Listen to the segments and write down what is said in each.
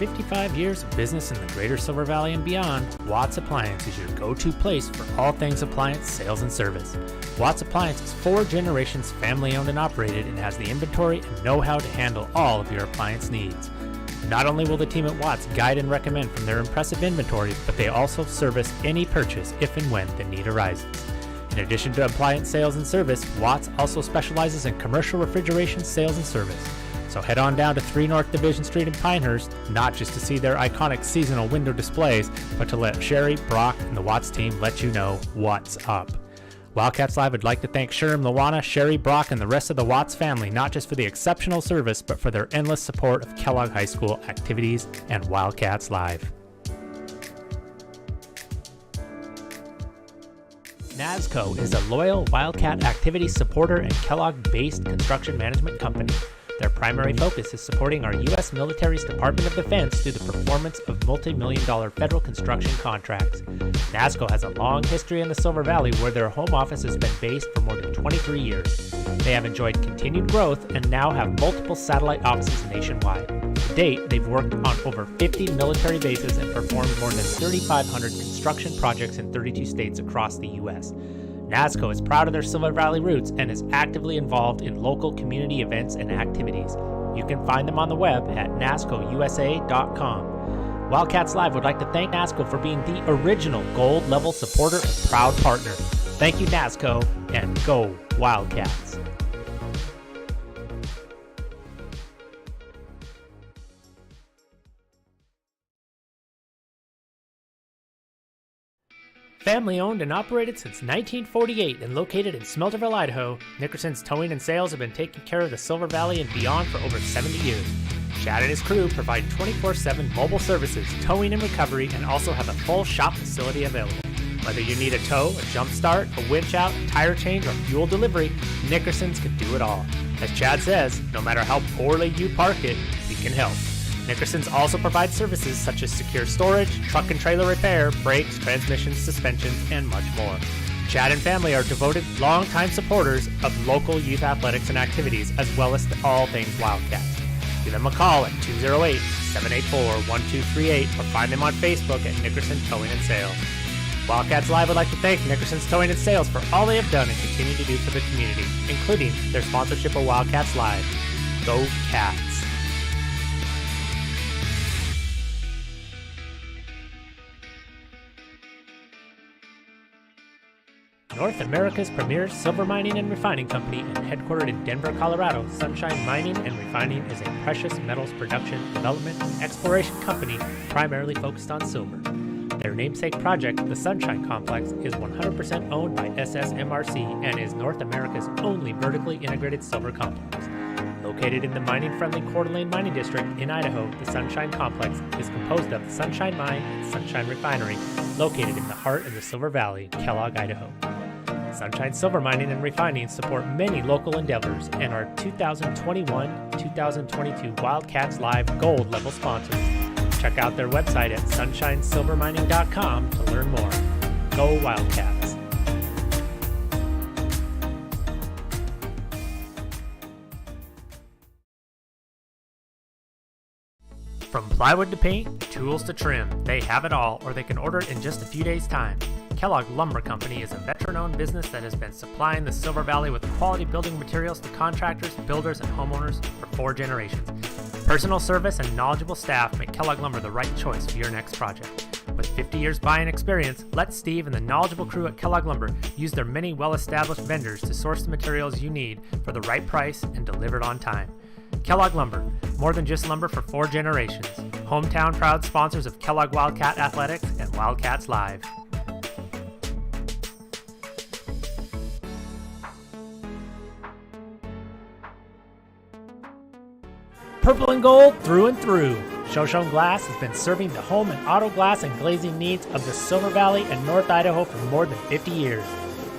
55 years of business in the greater Silver Valley and beyond, Watts Appliance is your go-to place for all things appliance sales and service. Watts Appliance is 4 generations family-owned and operated and has the inventory and know-how to handle all of your appliance needs. Not only will the team at Watts guide and recommend from their impressive inventory, but they also service any purchase if and when the need arises. In addition to appliance sales and service, Watts also specializes in commercial refrigeration sales and service. So head on down to 3 North Division Street in Pinehurst, not just to see their iconic seasonal window displays, but to let Sherry, Brock, and the Watts team let you know what's up. Wildcats Live would like to thank Sherm, Lawana, Sherry, Brock, and the rest of the Watts family, not just for the exceptional service, but for their endless support of Kellogg High School activities and Wildcats Live. NASCO is a loyal Wildcat activity supporter and Kellogg-based construction management company. Their primary focus is supporting our U.S. military's Department of Defense through the performance of multi-million-dollar federal construction contracts. NASCO has a long history in the Silver Valley where their home office has been based for more than 23 years. They have enjoyed continued growth and now have multiple satellite offices nationwide. To date, they've worked on over 50 military bases and performed more than 3,500 construction projects in 32 states across the U.S. NASCO is proud of their Silver Valley roots and is actively involved in local community events and activities. You can find them on the web at nascousa.com. Wildcats Live would like to thank NASCO for being the original gold level supporter and proud partner. Thank you, NASCO, and go Wildcats. Family owned and operated since 1948 and located in Smelterville, Idaho, Nickerson's Towing and Sales have been taking care of the Silver Valley and beyond for over 70 years. Chad and his crew provide 24/7 mobile services, towing and recovery, and also have a full shop facility available. Whether you need a tow, a jump start, a winch out, a tire change, or fuel delivery, Nickerson's can do it all. As Chad says, no matter how poorly you park it, we can help. Nickerson's also provides services such as secure storage, truck and trailer repair, brakes, transmissions, suspensions, and much more. Chad and family are devoted, longtime supporters of local youth athletics and activities, as well as all things Wildcats. Give them a call at 208-784-1238 or find them on Facebook at Nickerson Towing and Sales. Wildcats Live would like to thank Nickerson's Towing and Sales for all they have done and continue to do for the community, including their sponsorship of Wildcats Live. Go Cats! North America's premier silver mining and refining company and headquartered in Denver, Colorado, Sunshine Mining and Refining is a precious metals production, development, and exploration company primarily focused on silver. Their namesake project, the Sunshine Complex, is 100% owned by SSMRC and is North America's only vertically integrated silver complex. Located in the mining-friendly Coeur d'Alene Mining District in Idaho, the Sunshine Complex is composed of the Sunshine Mine and Sunshine Refinery, located in the heart of the Silver Valley, Kellogg, Idaho. Sunshine Silver Mining and Refining support many local endeavors and are 2021-2022 Wildcats Live Gold level sponsors. Check out their website at sunshinesilvermining.com to learn more. Go Wildcats! From plywood to paint, tools to trim, they have it all, or they can order it in just a few days' time. Kellogg Lumber Company is a veteran-owned business that has been supplying the Silver Valley with quality building materials to contractors, builders, and homeowners for 4 generations. Personal service and knowledgeable staff make Kellogg Lumber the right choice for your next project. With 50 years buying experience, let Steve and the knowledgeable crew at Kellogg Lumber use their many well-established vendors to source the materials you need for the right price and delivered on time. Kellogg Lumber, more than just lumber for 4 generations. Hometown proud sponsors of Kellogg Wildcat Athletics and Wildcats Live. Purple and gold through and through. Shoshone Glass has been serving the home and auto glass and glazing needs of the Silver Valley and North Idaho for more than 50 years.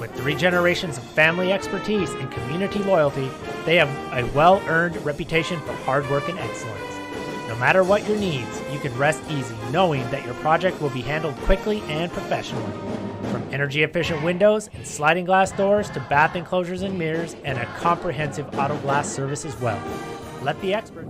With 3 generations of family expertise and community loyalty, they have a well-earned reputation for hard work and excellence. No matter what your needs, you can rest easy knowing that your project will be handled quickly and professionally. From energy-efficient windows and sliding glass doors to bath enclosures and mirrors and a comprehensive auto glass service as well. Let the expert...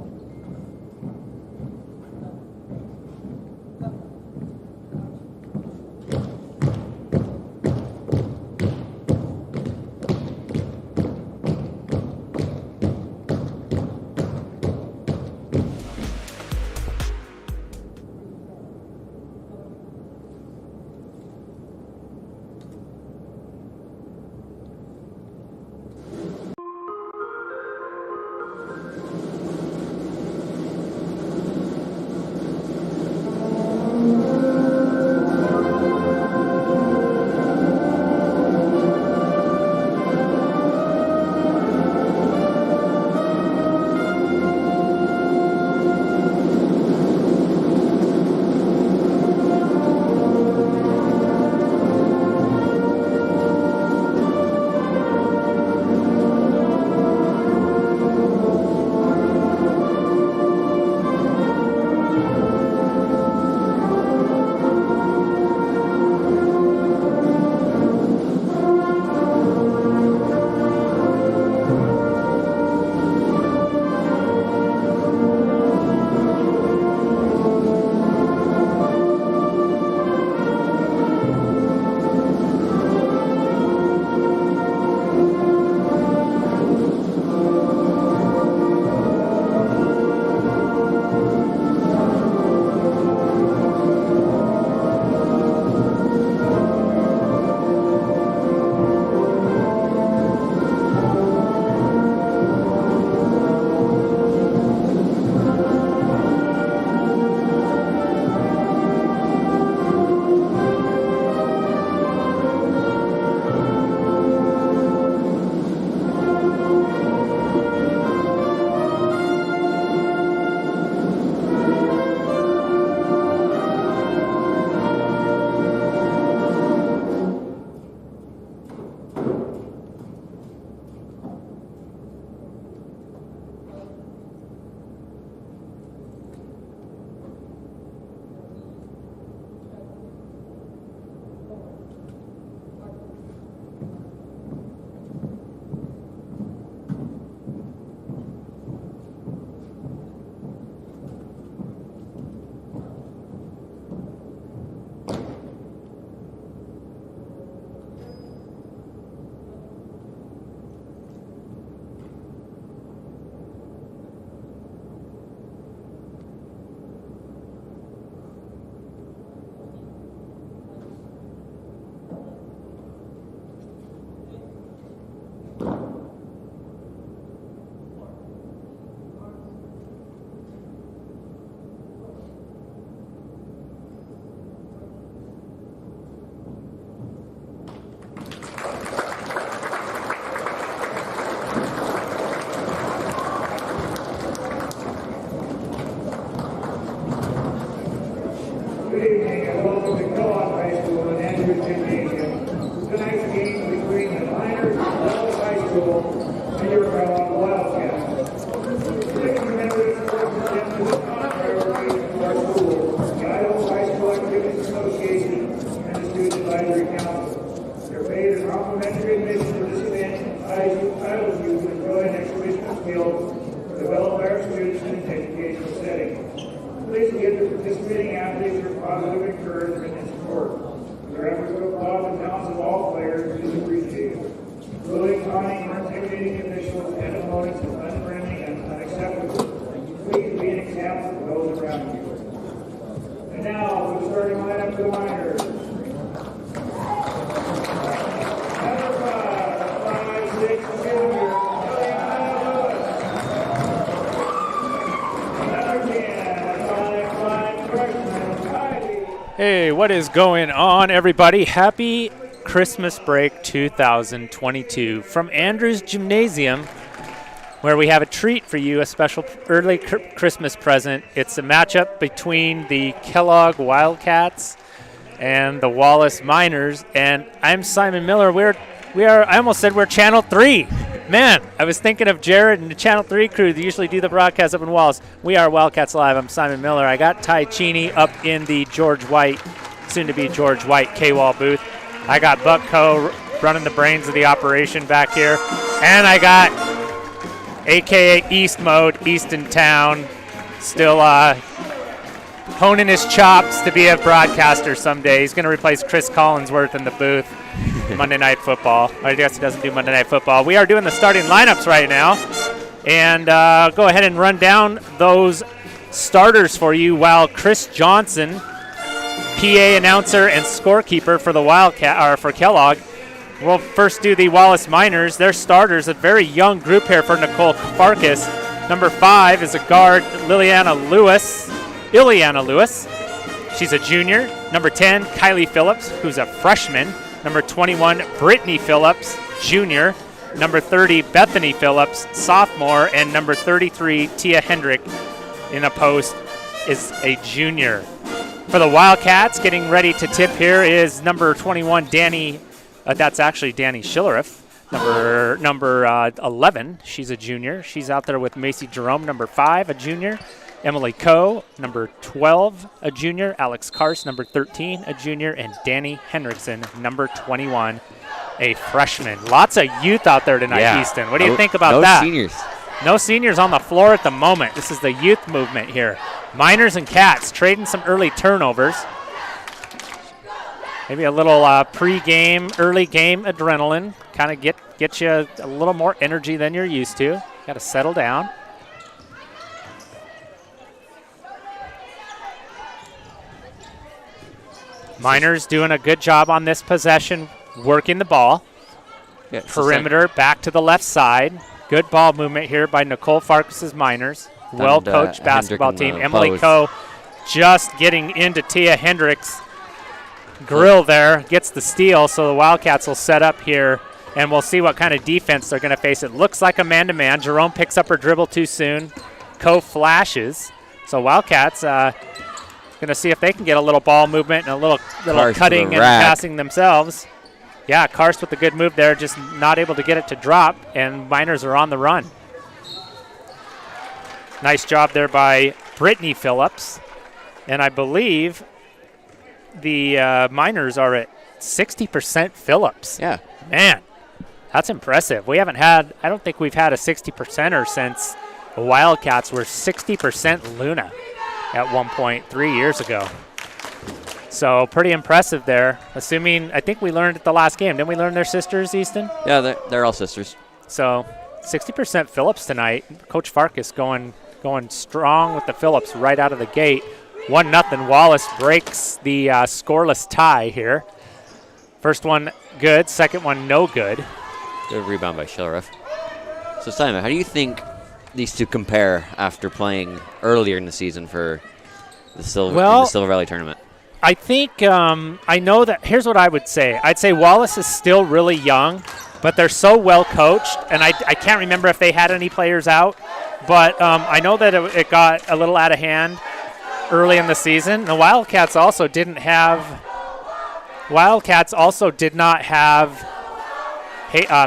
encouragement and support. Your efforts of applause and talents of all players is appreciated. Ruling, taunting, or intimidating officials and opponents is unfriendly and unacceptable. Please be an example for those around you. And now, for the starting lineup for the Miners. Number 5'6" junior, Juliana Lewis. Number 10, 5'5" freshman, Kylie. Hey, what is going on, everybody? Happy Christmas break 2022 from Andrews Gymnasium, where we have a treat for you, a special early Christmas present. It's a matchup between the Kellogg Wildcats and the Wallace Miners, and I'm Simon Miller. I almost said we're Channel 3. Man, I was thinking of Jared and the Channel 3 crew that usually do the broadcast up in Wallace. We are Wildcats Live. I'm Simon Miller. I got Ty Cheney up in the George White, soon-to-be George White K-Wall booth. I got Buck Coe running the brains of the operation back here, and I got AKA East Mode, Easton Town, still honing his chops to be a broadcaster someday. He's going to replace Chris Collinsworth in the booth. Monday Night Football. I guess he doesn't do Monday Night Football. We are doing the starting lineups right now, and go ahead and run down those starters for you while Chris Johnson, PA announcer and scorekeeper for the Wildcat, or for Kellogg, we'll first do the Wallace Miners. Their starters, a very young group here for Nicole Farkas. Number 5 is a guard, Ileana Lewis. She's a junior. Number 10, Kylie Phillips, who's a freshman. Number 21, Brittany Phillips, junior. Number 30, Bethany Phillips, sophomore. And number 33, Tia Hendrick, in a post, is a junior. For the Wildcats, getting ready to tip here is number 21, Danny. That's actually Danny Schilleroff, number 11. She's a junior. She's out there with Macy Jerome, number 5, a junior. Emily Coe, number 12, a junior. Alex Kars, number 13, a junior. And Danny Hendrickson, number 21, a freshman. Lots of youth out there tonight, Easton. What do you think about that? No seniors. No seniors on the floor at the moment. This is the youth movement here. Miners and Cats trading some early turnovers. Maybe a little pre-game, early game adrenaline. Kind of get you a little more energy than you're used to. Got to settle down. Miners doing a good job on this possession, working the ball. Yeah, perimeter back to the left side. Good ball movement here by Nicole Farkas' Miners. Well-coached basketball team. Emily Coe just getting into Tia Hendricks' grill there. Gets the steal, so the Wildcats will set up here, and we'll see what kind of defense they're going to face. It looks like a man-to-man. Jerome picks up her dribble too soon. Coe flashes. So Wildcats going to see if they can get a little ball movement and a little cutting and passing themselves. Yeah, Karst with a good move there, just not able to get it to drop, and Miners are on the run. Nice job there by Brittany Phillips, and I believe the Miners are at 60% Phillips. Yeah. Man, that's impressive. I don't think we've had a 60%er since the Wildcats were 60% Luna at one point 3 years ago. So pretty impressive there. I think we learned at the last game. Didn't we learn their sisters, Easton? Yeah, they're all sisters. So 60% Phillips tonight. Coach Farkas going strong with the Phillips right out of the gate. 1-0. Wallace breaks the scoreless tie here. First one good, second one no good. Good rebound by Schilleroff. So Simon, how do you think these two compare after playing earlier in the season for the Silver Valley tournament? I think I know that. Here's what I would say. I'd say Wallace is still really young, but they're so well coached, and I can't remember if they had any players out, but I know that it got a little out of hand early in the season. The Wildcats also did not have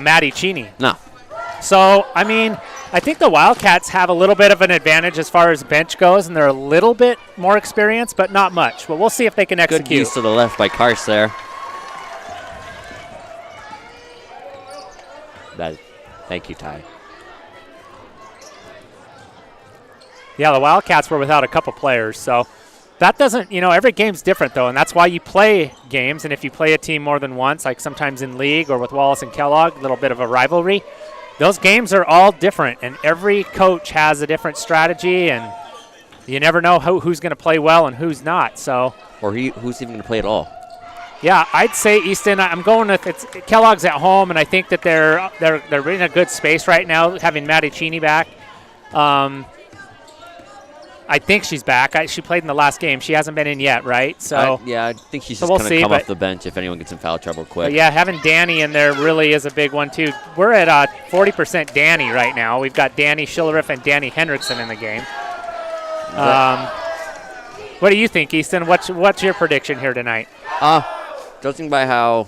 Maddie Cheney. No. So, I mean, I think the Wildcats have a little bit of an advantage as far as bench goes, and they're a little bit more experienced, but not much. But we'll see if they can execute. Good use to the left by Karst there. Thank you, Ty. Yeah, the Wildcats were without a couple players, so That doesn't, every game's different, though, and that's why you play games. And if you play a team more than once, like sometimes in league or with Wallace and Kellogg, a little bit of a rivalry, those games are all different, and every coach has a different strategy, and you never know who's going to play well and who's not. So, or who's even going to play at all. Yeah, I'd say Easton. I'm going with Kellogg's at home, and I think that they're in a good space right now, having Maddie Cheney back. I think she's back. She played in the last game. She hasn't been in yet, right? So I think she's just going to come off the bench if anyone gets in foul trouble quick. Yeah, having Danny in there really is a big one, too. We're at 40% Danny right now. We've got Danny Schilleriff and Danny Hendrickson in the game. What do you think, Easton? What's your prediction here tonight? Judging by how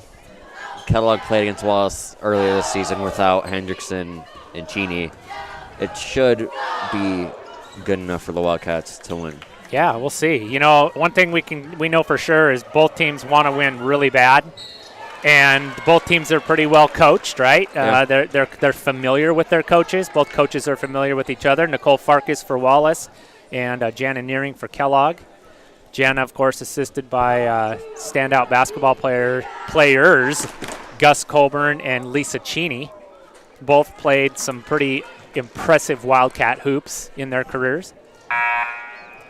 Kellogg played against Wallace earlier this season without Hendrickson and Cheney, it should be good enough for the Wildcats to win. Yeah, we'll see. One thing we know for sure is both teams want to win really bad, and both teams are pretty well coached, right? Yeah. They're familiar with their coaches. Both coaches are familiar with each other. Nicole Farkas for Wallace and Jana Nearing for Kellogg. Jana, of course, assisted by standout basketball players Gus Colburn and Lisa Cheney. Both played some pretty impressive Wildcat hoops in their careers.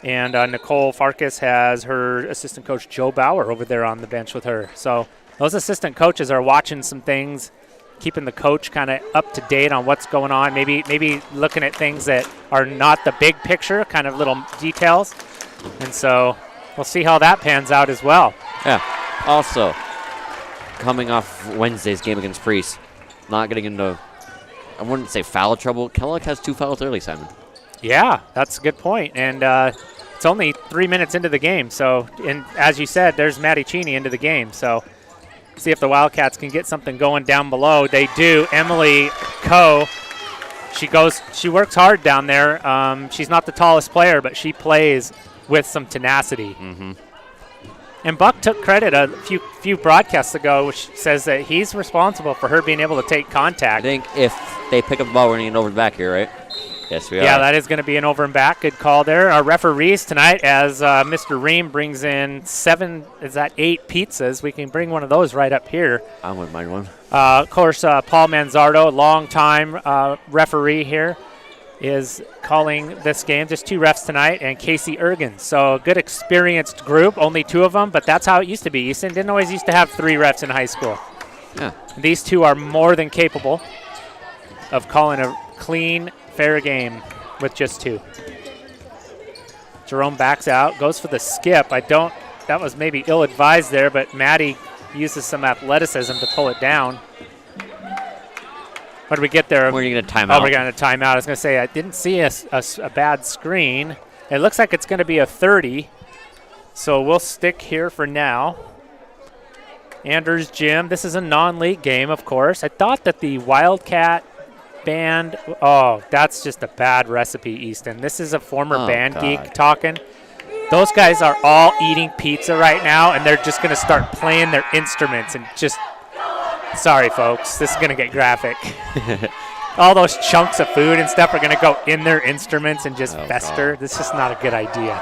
And Nicole Farkas has her assistant coach Joe Bauer over there on the bench with her. So those assistant coaches are watching some things, keeping the coach kind of up to date on what's going on, maybe looking at things that are not the big picture, kind of little details. And so we'll see how that pans out as well. Yeah. Also, coming off Wednesday's game against Priest, not getting into, I wouldn't say foul trouble. Kellogg has 2 fouls early, Simon. Yeah, that's a good point. And it's only 3 minutes into the game. So, and as you said, there's Maddie Cheney into the game. So see if the Wildcats can get something going down below. They do. Emily Coe, she works hard down there. She's not the tallest player, but she plays with some tenacity. Mm-hmm. And Buck took credit a few broadcasts ago, which says that he's responsible for her being able to take contact. I think if they pick up the ball, we're going to get over the back here, right? Yes, we are. Yeah, that is going to be an over and back. Good call there. Our referees tonight, as Mr. Ream brings in 8 pizzas. We can bring one of those right up here. I wouldn't mind one. Of course, Paul Manzardo, long-time referee here, is calling this game. Just 2 refs tonight, and Casey Ergen. So a good experienced group, only 2 of them, but that's how it used to be. Easton didn't always used to have 3 refs in high school. Yeah. These 2 are more than capable of calling a clean, fair game with just 2. Jerome backs out, goes for the skip. That was maybe ill-advised there, but Maddie uses some athleticism to pull it down. What did we get there? We're going to get a timeout. Oh, we're getting a timeout. I was going to say, I didn't see a bad screen. It looks like it's going to be a 30, so we'll stick here for now. Anders Gym, this is a non-league game, of course. I thought that the Wildcat band, that's just a bad recipe, Easton. This is a former band geek talking. Those guys are all eating pizza right now, and they're just going to start playing their instruments and just... Sorry, folks. This is going to get graphic. All those chunks of food and stuff are going to go in their instruments and just fester. God. This is just not a good idea.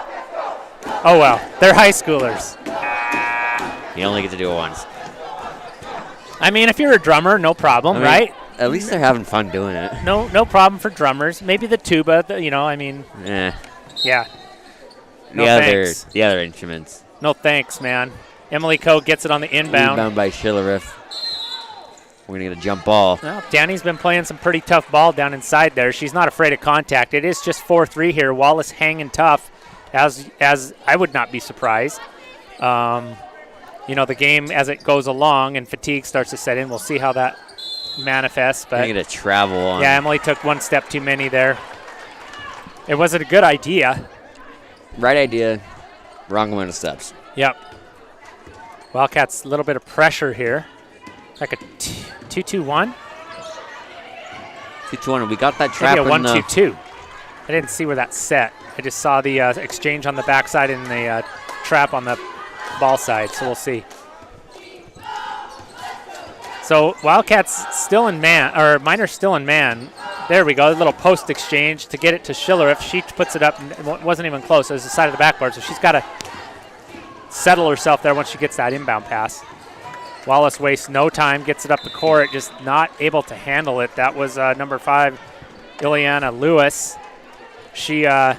Oh, well. They're high schoolers. You only get to do it once. I mean, if you're a drummer, no problem, right? At least they're having fun doing it. No problem for drummers. Maybe the tuba, Yeah. Yeah. Thanks. The other instruments. No thanks, man. Emily Coe gets it on the inbound. Rebound by Schilleriff. We're going to get a jump ball. Well, Danny's been playing some pretty tough ball down inside there. She's not afraid of contact. It is just 4-3 here. Wallace hanging tough, as I would not be surprised. The game as it goes along and fatigue starts to set in, we'll see how that manifests. But I get a travel on. Yeah, Emily took 1 step too many there. It wasn't a good idea. Right idea, wrong amount of steps. Yep. Wildcats, a little bit of pressure here. Like a 2-2-1? 2-2-1. We got that trap. Maybe a 1-2-2. I didn't see where that set. I just saw the exchange on the backside and the trap on the ball side, so we'll see. So Wildcats still in man, or Miners still in man. There we go. A little post exchange to get it to Schiller. If she puts it up, it wasn't even close. It was the side of the backboard, so she's got to settle herself there once she gets that inbound pass. Wallace wastes no time, gets it up the court, just not able to handle it. That was number 5, Ileana Lewis. She had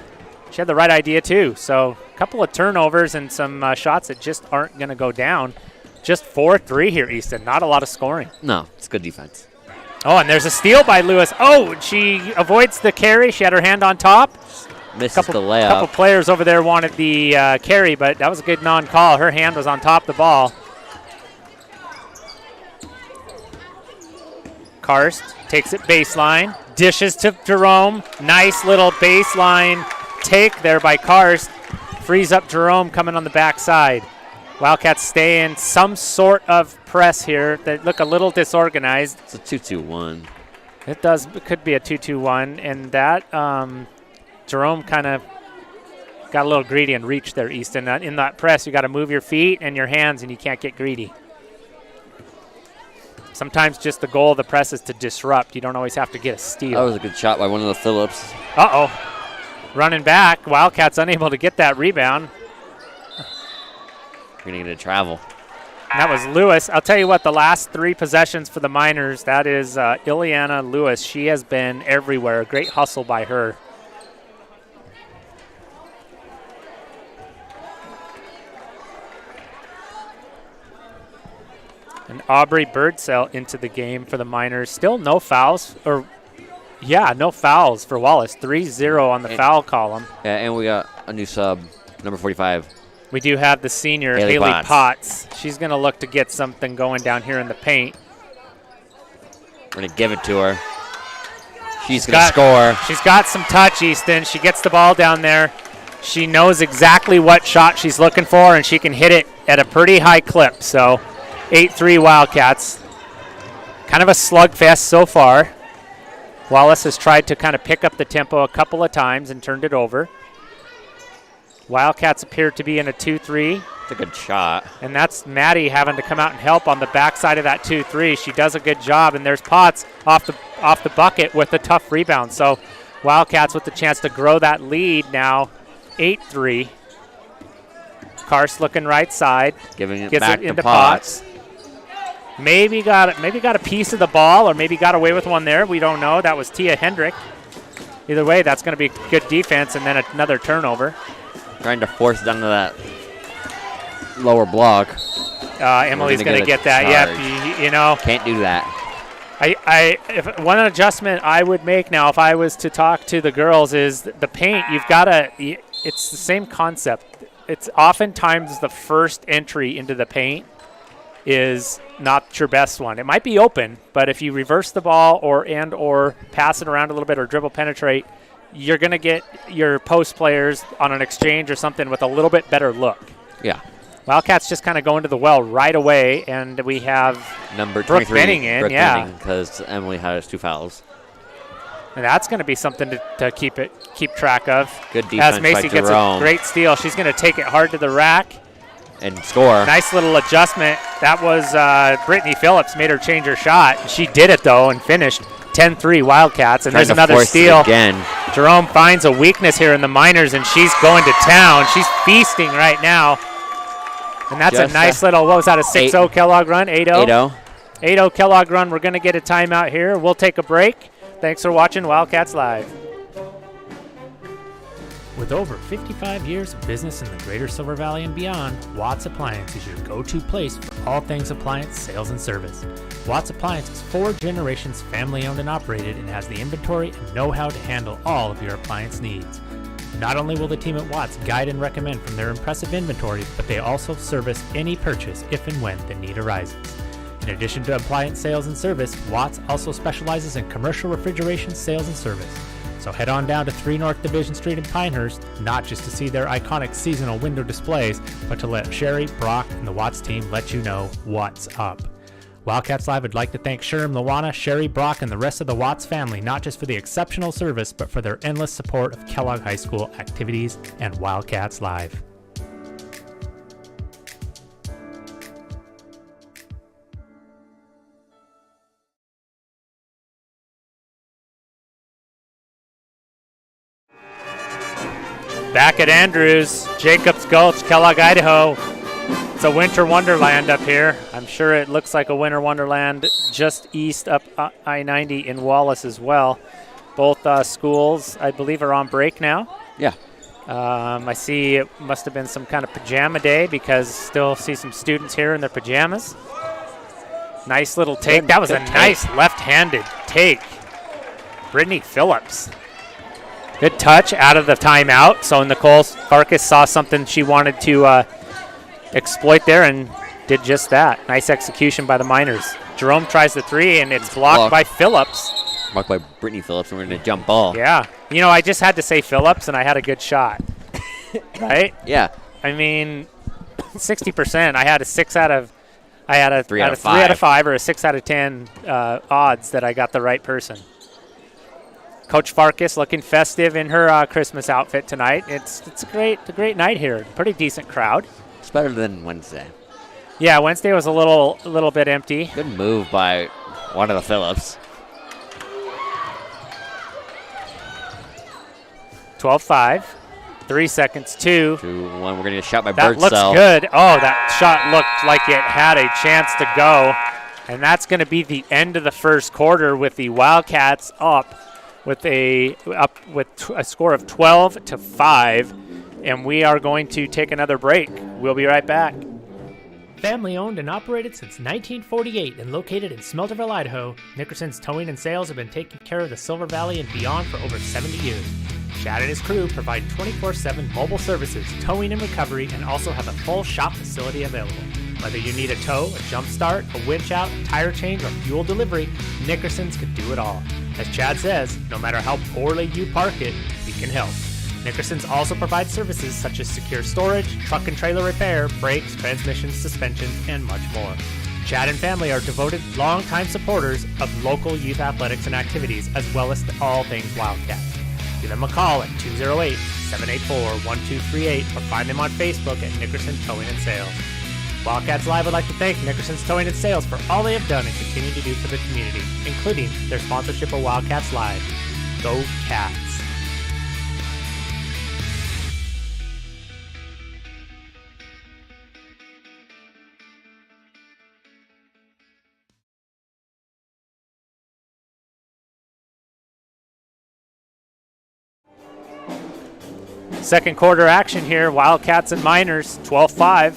the right idea too. So a couple of turnovers and some shots that just aren't going to go down. Just 4-3 here, Easton. Not a lot of scoring. No, it's good defense. Oh, and there's a steal by Lewis. Oh, she avoids the carry. She had her hand on top. Misses the layup. A couple players over there wanted the carry, but that was a good non-call. Her hand was on top of the ball. Karst takes it baseline, dishes to Jerome. Nice little baseline take there by Karst. Frees up Jerome coming on the backside. Wildcats stay in some sort of press here. They look a little disorganized. It's a 2-2-1. It could be a 2-2-1, and that Jerome kind of got a little greedy and reached there, Easton. In that press, you got to move your feet and your hands, and you can't get greedy. Sometimes just the goal of the press is to disrupt. You don't always have to get a steal. That was a good shot by one of the Phillips. Uh-oh. Running back. Wildcats unable to get that rebound. We're going to get a travel. And that was Lewis. I'll tell you what, the last 3 possessions for the Miners, that is Ileana Lewis. She has been everywhere. A great hustle by her. And Aubrey Birdsell into the game for the Miners. Still no fouls, no fouls for Wallace. 3-0 on the foul column. Yeah, and we got a new sub, number 45. We do have the senior, Haley Potts. She's going to look to get something going down here in the paint. We're going to give it to her. She's going to score. She's got some touch, Easton. She gets the ball down there. She knows exactly what shot she's looking for, and she can hit it at a pretty high clip. So 8-3 Wildcats. Kind of a slugfest so far. Wallace has tried to kind of pick up the tempo a couple of times and turned it over. Wildcats appear to be in a 2-3. It's a good shot. And that's Maddie having to come out and help on the backside of that 2-3. She does a good job, and there's Potts off the bucket with a tough rebound. So Wildcats with the chance to grow that lead now, 8-3. Karst looking right side. Giving it gets back it into to Potts. Maybe got a piece of the ball, or maybe got away with one there. We don't know. That was Tia Hendrick. Either way, that's going to be good defense, and then another turnover. Trying to force it down to that lower block. Emily's going to get that. Yep, you know. Can't do that. If one adjustment I would make now if I was to talk to the girls is the paint. You've got to. It's the same concept. It's oftentimes the first entry into the paint is not your best one. It might be open, but if you reverse the ball or pass it around a little bit or dribble penetrate, you're going to get your post players on an exchange or something with a little bit better look. Yeah. Wildcats just kind of go into the well right away, and we have number Brooke Benning in. Brooke yeah. Benning, because Emily has 2 fouls. And that's going to be something to keep track of. Good defense as Macy by gets Jerome. a great steal. She's going to take it hard to the rack. And score. Nice little adjustment. That was Brittany Phillips made her change her shot. She did it, though, and finished 10-3 Wildcats. And there's another steal. Again. Jerome finds a weakness here in the Miners, and she's going to town. She's feasting right now. And that's a nice little, what was that, a 6-0 Kellogg run? 8-0? 8-0 Kellogg run. We're going to get a timeout here. We'll take a break. Thanks for watching Wildcats Live. With over 55 years of business in the greater Silver Valley and beyond, Watts Appliance is your go-to place for all things appliance sales and service. Watts Appliance is 4 generations family-owned and operated and has the inventory and know-how to handle all of your appliance needs. Not only will the team at Watts guide and recommend from their impressive inventory, but they also service any purchase if and when the need arises. In addition to appliance sales and service, Watts also specializes in commercial refrigeration sales and service. So head on down to 3 North Division Street in Pinehurst, not just to see their iconic seasonal window displays, but to let Sherry, Brock, and the Watts team let you know what's up. Wildcats Live would like to thank Sherm, Luana, Sherry, Brock, and the rest of the Watts family, not just for the exceptional service, but for their endless support of Kellogg High School activities and Wildcats Live. Back at Andrews, Jacobs Gulch, Kellogg, Idaho. It's a winter wonderland up here. I'm sure it looks like a winter wonderland just east up I-90 in Wallace as well. Both schools, I believe, are on break now. Yeah. I see it must have been some kind of pajama day because still see some students here in their pajamas. Nice little take. That was a nice left-handed take. Brittany Phillips. Good touch out of the timeout. So Nicole Farkas saw something she wanted to exploit there and did just that. Nice execution by the Miners. Jerome tries the three, and it's blocked by Phillips. Blocked by Brittany Phillips, and we're going to jump ball. Yeah. You know, I just had to say Phillips, and I had a good shot. Right? Yeah. I mean, 60%. I had a 3 out of 5 or a 6 out of 10 odds that I got the right person. Coach Farkas looking festive in her Christmas outfit tonight. It's a great night here. Pretty decent crowd. It's better than Wednesday. Yeah, Wednesday was a little bit empty. Good move by one of the Phillips. 12-5. 3 seconds, 2. 2-1. We're going to get shot by That looks Birdsell. good. Oh, that shot looked like it had a chance to go. And that's going to be the end of the first quarter with the Wildcats up with a score of 12-5. And we are going to take another break. We'll be right back. Family owned and operated since 1948 and located in Smelterville, Idaho, Nickerson's Towing and Sales have been taking care of the Silver Valley and beyond for over 70 years. Chad and his crew provide 24/7 mobile services, towing and recovery, and also have a full shop facility available. Whether you need a tow, a jump start, a winch out, a tire change, or fuel delivery, Nickerson's can do it all. As Chad says, no matter how poorly you park it, we can help. Nickerson's also provides services such as secure storage, truck and trailer repair, brakes, transmissions, suspensions, and much more. Chad and family are devoted, longtime supporters of local youth athletics and activities, as well as all things Wildcats. Give them a call at 208-784-1238 or find them on Facebook at Nickerson Towing and Sales. Wildcats Live would like to thank Nickerson's Towing and Sales for all they have done and continue to do for the community, including their sponsorship of Wildcats Live. Go Cats! Second quarter action here, Wildcats and Miners, 12-5.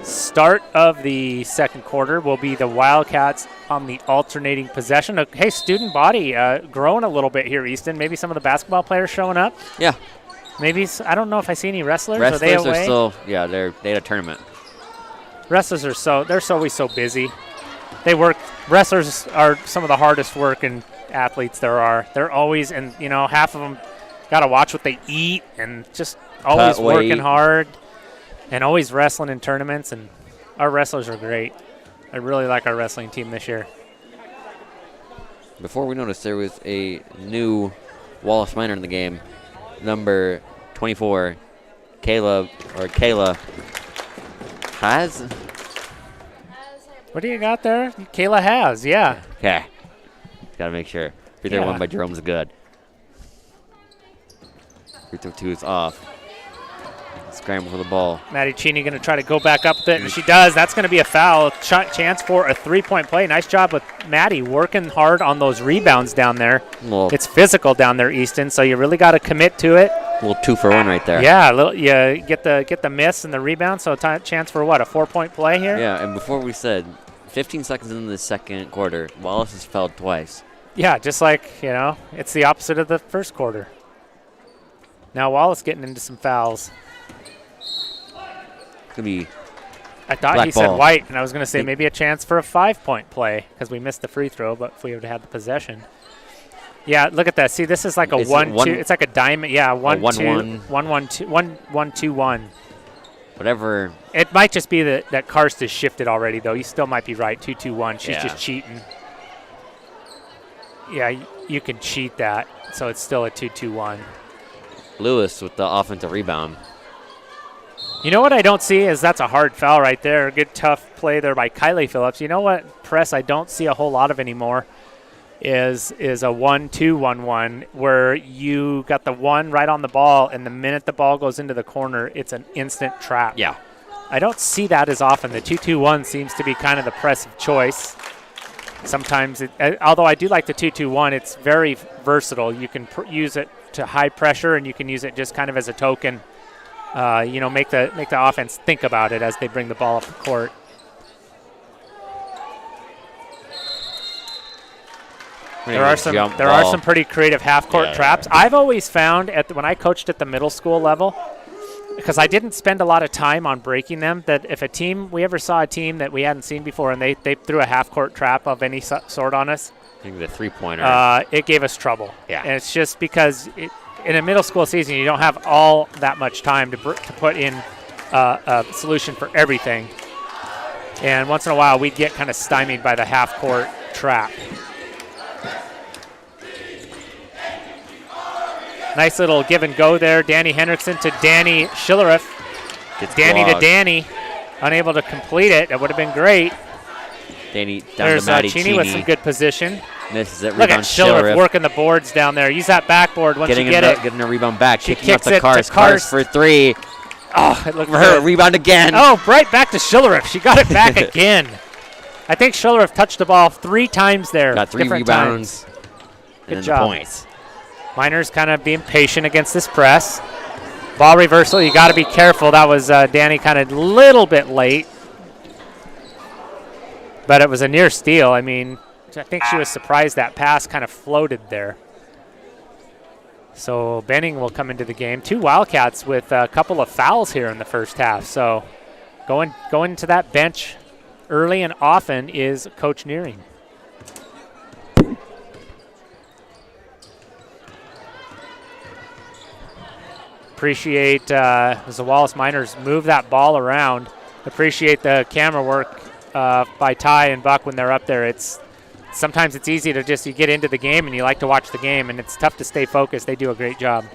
Start of the second quarter will be the Wildcats on the alternating possession. Hey, student body growing a little bit here, Easton. Maybe some of the basketball players showing up. Yeah. Maybe, I don't know if I see any wrestlers. Wrestlers are they away? are still, yeah, they had a tournament. Wrestlers are they're always so busy. They work, wrestlers are some of the hardest working athletes there are. They're always, and you know, half of them got to watch what they eat and just always working hard and always wrestling in tournaments. And our wrestlers are great. I really like our wrestling team this year. Before we noticed, there was a new Wallace Miner in the game. Number 24, Kayla has. What do you got there? Kayla has, yeah. Okay. Got to make sure. Free throw one by Jerome's good. Free throw 2 is off. Scramble for the ball. Maddie Cheney going to try to go back up with it, and she does. That's going to be a foul. Chance for a three-point play. Nice job with Maddie working hard on those rebounds down there. Well, it's physical down there, Easton, so you really got to commit to it. A little 2-for-1 right there. Yeah, you get the miss and the rebound, so chance for what, a 4-point play here? Yeah, and before we said 15 seconds into the second quarter, Wallace has fouled twice. Yeah, just like, it's the opposite of the first quarter. Now Wallace getting into some fouls. I thought he said white, and I was going to say maybe a chance for a 5-point play because we missed the free throw, but if we would have had the possession. Yeah, look at that. See, this is like a 1-2. It's like a diamond. Yeah, 1-2. 1-1-2. 1-1-2-1. Whatever. It might just be that Karst is shifted already, though. You still might be right. 2-2-1. She's just cheating. Yeah, you can cheat that, so it's still a 2-2-1. Lewis with the offensive rebound. You know what I don't see is that's a hard foul right there. Good, tough play there by Kylie Phillips. You know what press I don't see a whole lot of anymore? is a 1-2-1-1 where you got the 1 right on the ball, and the minute the ball goes into the corner, it's an instant trap. Yeah. I don't see that as often. The 2-2-1 seems to be kind of the press of choice. Sometimes, although I do like the 2-2-1, it's very versatile. You can use it to high pressure, and you can use it just kind of as a token. Make the offense think about it as they bring the ball up the court. There are some pretty creative half-court traps. I've always found when I coached at the middle school level, because I didn't spend a lot of time on breaking them, that if we ever saw a team that we hadn't seen before and they threw a half-court trap of any sort on us, I think the three-pointer. It gave us trouble. Yeah. And it's just because in a middle school season, you don't have all that much time to put in a solution for everything. And once in a while, we'd get kind of stymied by the half-court trap. Nice little give and go there. Danny Hendrickson to Danny Schilleruff. Danny to Danny. Unable to complete it. That would have been great. Danny down There's to Maddie Cheney with some good position. Misses it. Look at Schilleruff working the boards down there. Use that backboard once you get it. Getting a rebound back. She Kicking up kicks to it Cars. to Cars. Cars for 3. Oh, it looked For her. good. Rebound again. Oh, right back to Schilleruff. She got it back again. I think Schilleruff touched the ball 3 times there. Got 3 rebounds. Times. And Good then job. the points. Miners kind of being patient against this press. Ball reversal, you got to be careful. That was Danny kind of a little bit late. But it was a near steal. I mean, I think she was surprised that pass kind of floated there. So Benning will come into the game. 2 Wildcats with a couple of fouls here in the first half. So going to that bench early and often is Coach Nearing. Appreciate as the Wallace Miners move that ball around. Appreciate the camera work by Ty and Buck when they're up there. Sometimes it's easy to just you get into the game and you like to watch the game, and it's tough to stay focused. They do a great job.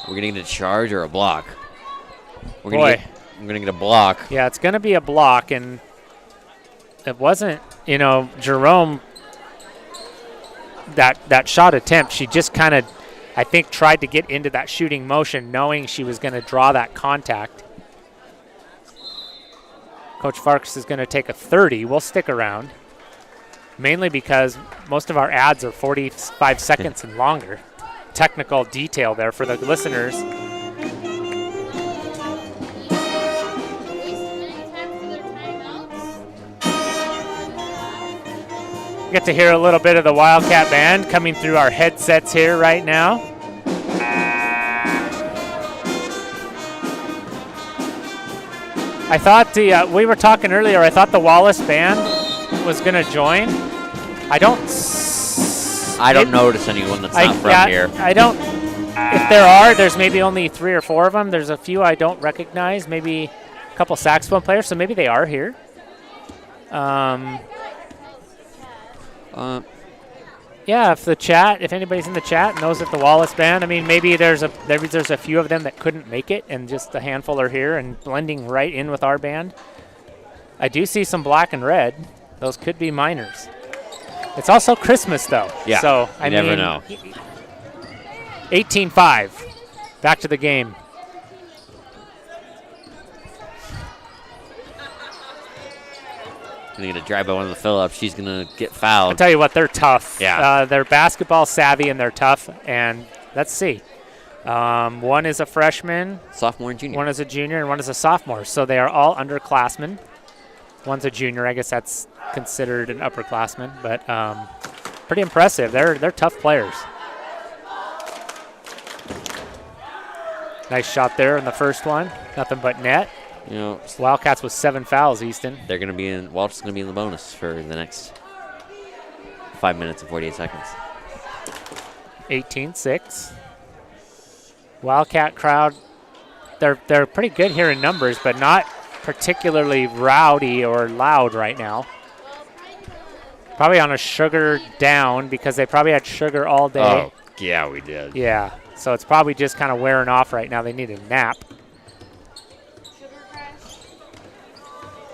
We're going to get a charge or a block. We're Boy. going to get a block. Yeah, it's going to be a block, and it wasn't, Jerome, that shot attempt, she just kind of, I think, tried to get into that shooting motion knowing she was going to draw that contact. Coach Farkas is going to take a 30. We'll stick around, mainly because most of our ads are 45 seconds and longer. Technical detail there for the listeners. Get to hear a little bit of the Wildcat Band coming through our headsets here right now. I thought we were talking earlier, I thought the Wallace Band was going to join. I don't notice anyone that's not from here. I don't. If there are, there's maybe only 3 or 4 of them. There's a few I don't recognize, maybe a couple saxophone players, so maybe they are here. Yeah, if anybody's in the chat knows that the Wallace Band, I mean, maybe there's a few of them that couldn't make it, and just a handful are here and blending right in with our band. I do see some black and red. Those could be Miners. It's also Christmas, though. Yeah, so you never know. 18-5. Back to the game. Going to get a drive by one of the Phillips. She's going to get fouled. I'll tell you what, they're tough. Yeah. They're basketball savvy and they're tough. And let's see. One is a freshman. Sophomore and junior. One is a junior and one is a sophomore. So they are all underclassmen. One's a junior. I guess that's considered an upperclassman. But pretty impressive. They're tough players. Nice shot there in the first one. Nothing but net. Wildcats with 7 fouls, Easton. They're going to be in. Walsh is going to be in the bonus for the next 5 minutes and 48 seconds. 18-6. Wildcat crowd, they're pretty good here in numbers, but not particularly rowdy or loud right now. Probably on a sugar down because they probably had sugar all day. Oh, yeah, we did. Yeah, so it's probably just kind of wearing off right now. They need a nap.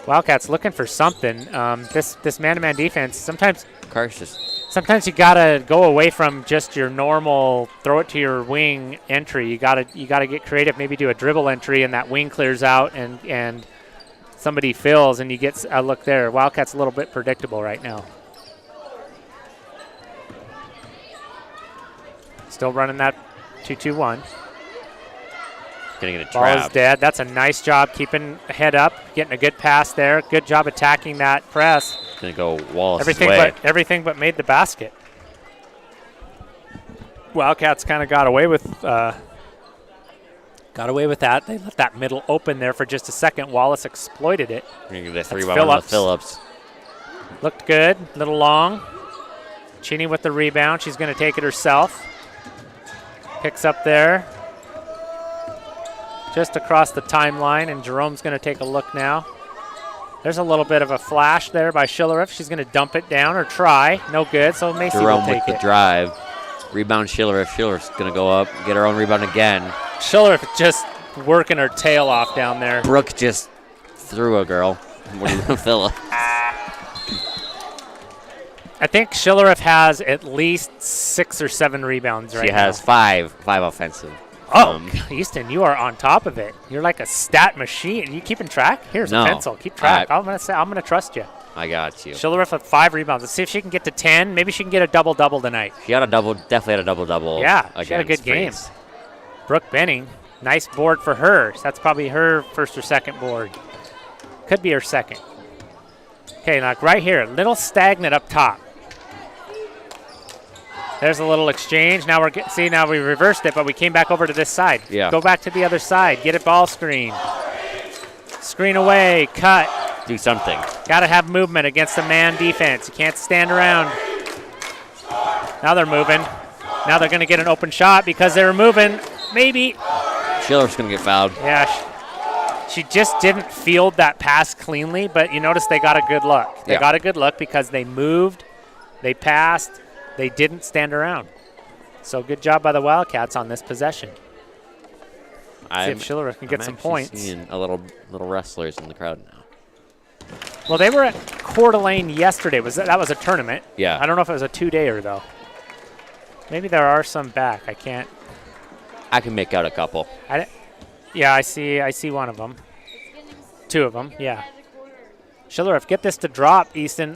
Wildcats looking for something. This man-to-man defense, sometimes you gotta go away from just your normal throw it to your wing entry. You gotta get creative. Maybe do a dribble entry and that wing clears out and somebody fills and you get a look there. Wildcats a little bit predictable right now. Still running that 2-2-1. Gonna get a Ball trap. is dead. That's a nice job keeping head up, getting a good pass there. Good job attacking that press. Gonna go Wallace's way. Everything but made the basket. Wildcats kind of got away with that. They left that middle open there for just a second. Wallace exploited it. We're gonna get a 3-1 on the Phillips. Looked good. Little long. Cheney with the rebound. She's going to take it herself. Picks up there. Just across the timeline, and Jerome's going to take a look now. There's a little bit of a flash there by Schillerup. She's going to dump it down or try. No good, so Macy will Jerome take with it. the drive. Rebound Schillerup. Schillerup's going to go up, get her own rebound again. Schillerup just working her tail off down there. Brooke just threw a girl. What are you going to fill up? I think Schillerup has at least 6 or 7 rebounds right now. She has 5 offensive. Oh, Easton, you are on top of it. You're like a stat machine. You keeping track? Here's a pencil. Keep track. I'm gonna trust you. I got you. Schillerup with 5 rebounds. Let's see if she can get to 10. Maybe she can get a double-double tonight. She had definitely had a double-double. Yeah, she had a good game. Brooke Benning, nice board for her. So that's probably her first or second board. Could be her second. Okay, like right here, a little stagnant up top. There's a little exchange. Now now we reversed it, but we came back over to this side. Yeah. Go back to the other side. Get it ball screen. Screen away. Cut. Do something. Got to have movement against a man defense. You can't stand around. Now they're moving. Now they're going to get an open shot because they were moving. Maybe. Schillerup's going to get fouled. Yeah. She just didn't field that pass cleanly, but you notice they got a good look. They got a good look because they moved, they passed, they didn't stand around. So good job by the Wildcats on this possession. See if Schillerup can get some points. Seeing a little wrestlers in the crowd now. Well, they were at Coeur d'Alene yesterday. That was a tournament. Yeah. I don't know if it was a 2-dayer though. Maybe there are some back. I can't. I can make out a couple. Yeah, I see one of them. 2 of them. Yeah. Schillerup, get this to drop, Easton.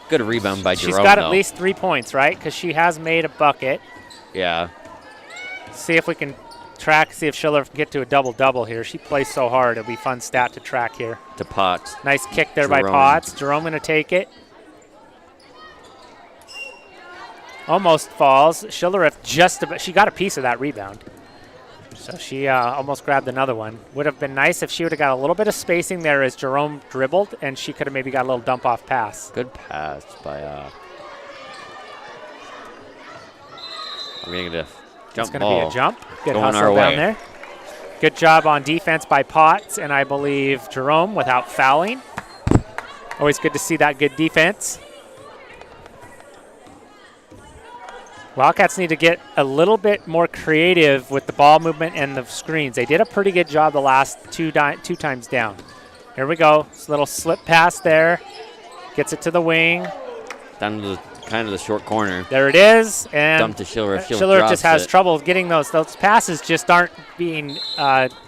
Good rebound by Jerome. She's got at least 3 points, right? Because she has made a bucket. Yeah. See if we can see if Schillerup can get to a double-double here. She plays so hard. It'll be a fun stat to track here. To Potts. Nice kick there by Potts. Jerome going to take it. Almost falls. Schillerup she got a piece of that rebound. So she almost grabbed another one. Would have been nice if she would have got a little bit of spacing there as Jerome dribbled, and she could have maybe got a little dump-off pass. Good pass by I'm going to jump It's going to be a jump. Good going hustle our down way. there. Good job on defense by Potts, and I believe Jerome without fouling. Always good to see that good defense. Wildcats need to get a little bit more creative with the ball movement and the screens. They did a pretty good job the last two times down. Here we go. This little slip pass there. Gets it to the wing. Down to the short corner. There it is. And dump to Schillerup. Schillerup just has trouble getting those. Those passes just aren't being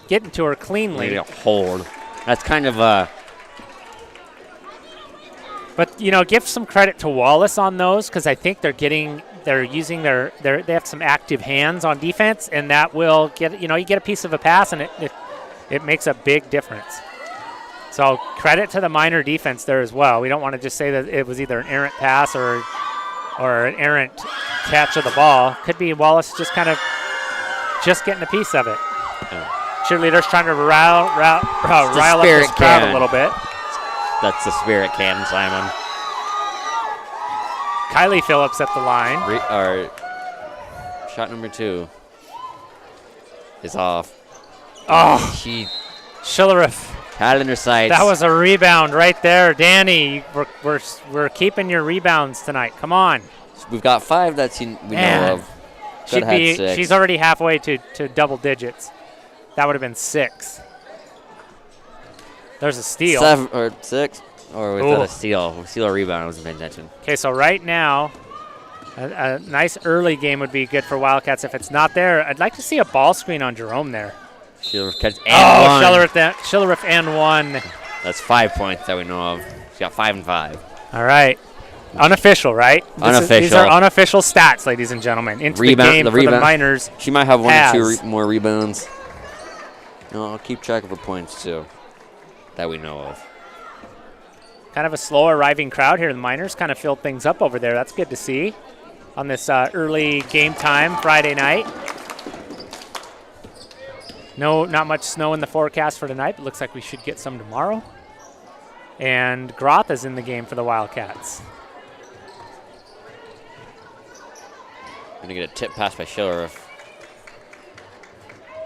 getting to her cleanly. Need a hold. That's kind of But give some credit to Wallace on those because I think they have some active hands on defense, and that will get you get a piece of a pass, and it makes a big difference. So credit to the minor defense there as well. We don't want to just say that it was either an errant pass or an errant catch of the ball. Could be Wallace just kind of getting a piece of it. Yeah. Cheerleaders trying to rile up this crowd a little bit. That's the spirit can, Simon. Kylie Phillips at the line. Shot number 2 is off. Oh, She Schillerup. had in her sights. That was a rebound right there. Danny, we're keeping your rebounds tonight. Come on. We've got 5 that we know of. Could have had 6. She's already halfway to double digits. That would have been 6. There's a steal. 7 or 6, or was that a steal? Steal or rebound? I wasn't paying attention. Okay, so right now, a nice early game would be good for Wildcats. If it's not there, I'd like to see a ball screen on Jerome there. Shillerith catch and one. Shillerith and 1. That's 5 points that we know of. She got 5 and 5. All right. Unofficial, right? These are unofficial stats, ladies and gentlemen. Into the game for the Miners. She might have 1 or 2 more rebounds. No, I'll keep track of her points, too, that we know of. Kind of a slow arriving crowd here. The Miners kind of filled things up over there. That's good to see on this early game time Friday night. No, not much snow in the forecast for tonight, but looks like we should get some tomorrow. And Groth is in the game for the Wildcats. Gonna get a tip pass by Shillerith.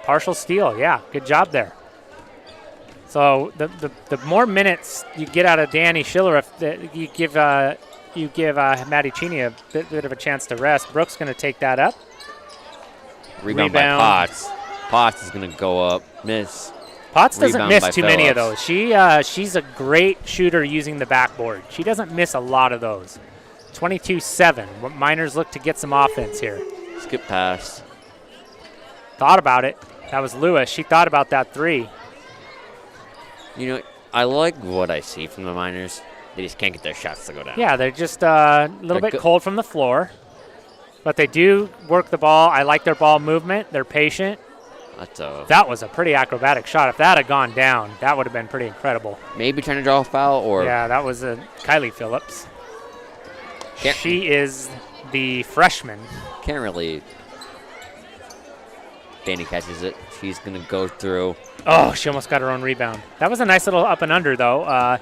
Partial steal, yeah, good job there. So the more minutes you get out of Danny Shillerith, you give Maddie Cheney a bit of a chance to rest. Brooks going to take that up. Rebound by Potts. Potts is going to go up, miss. Potts doesn't miss too many of those. She's a great shooter using the backboard. She doesn't miss a lot of those. 22-7. Miners look to get some offense here. Skip pass. Thought about it. That was Lewis. She thought about that 3. You know, I like what I see from the Miners. They just can't get their shots to go down. Yeah, they're just a little bit cold from the floor. But they do work the ball. I like their ball movement. They're patient. That was a pretty acrobatic shot. If that had gone down, that would have been pretty incredible. Maybe trying to draw a foul or... Yeah, that was Kylie Phillips. She is the freshman. Can't really... Danny catches it. She's going to go through. Oh, she almost got her own rebound. That was a nice little up and under, though.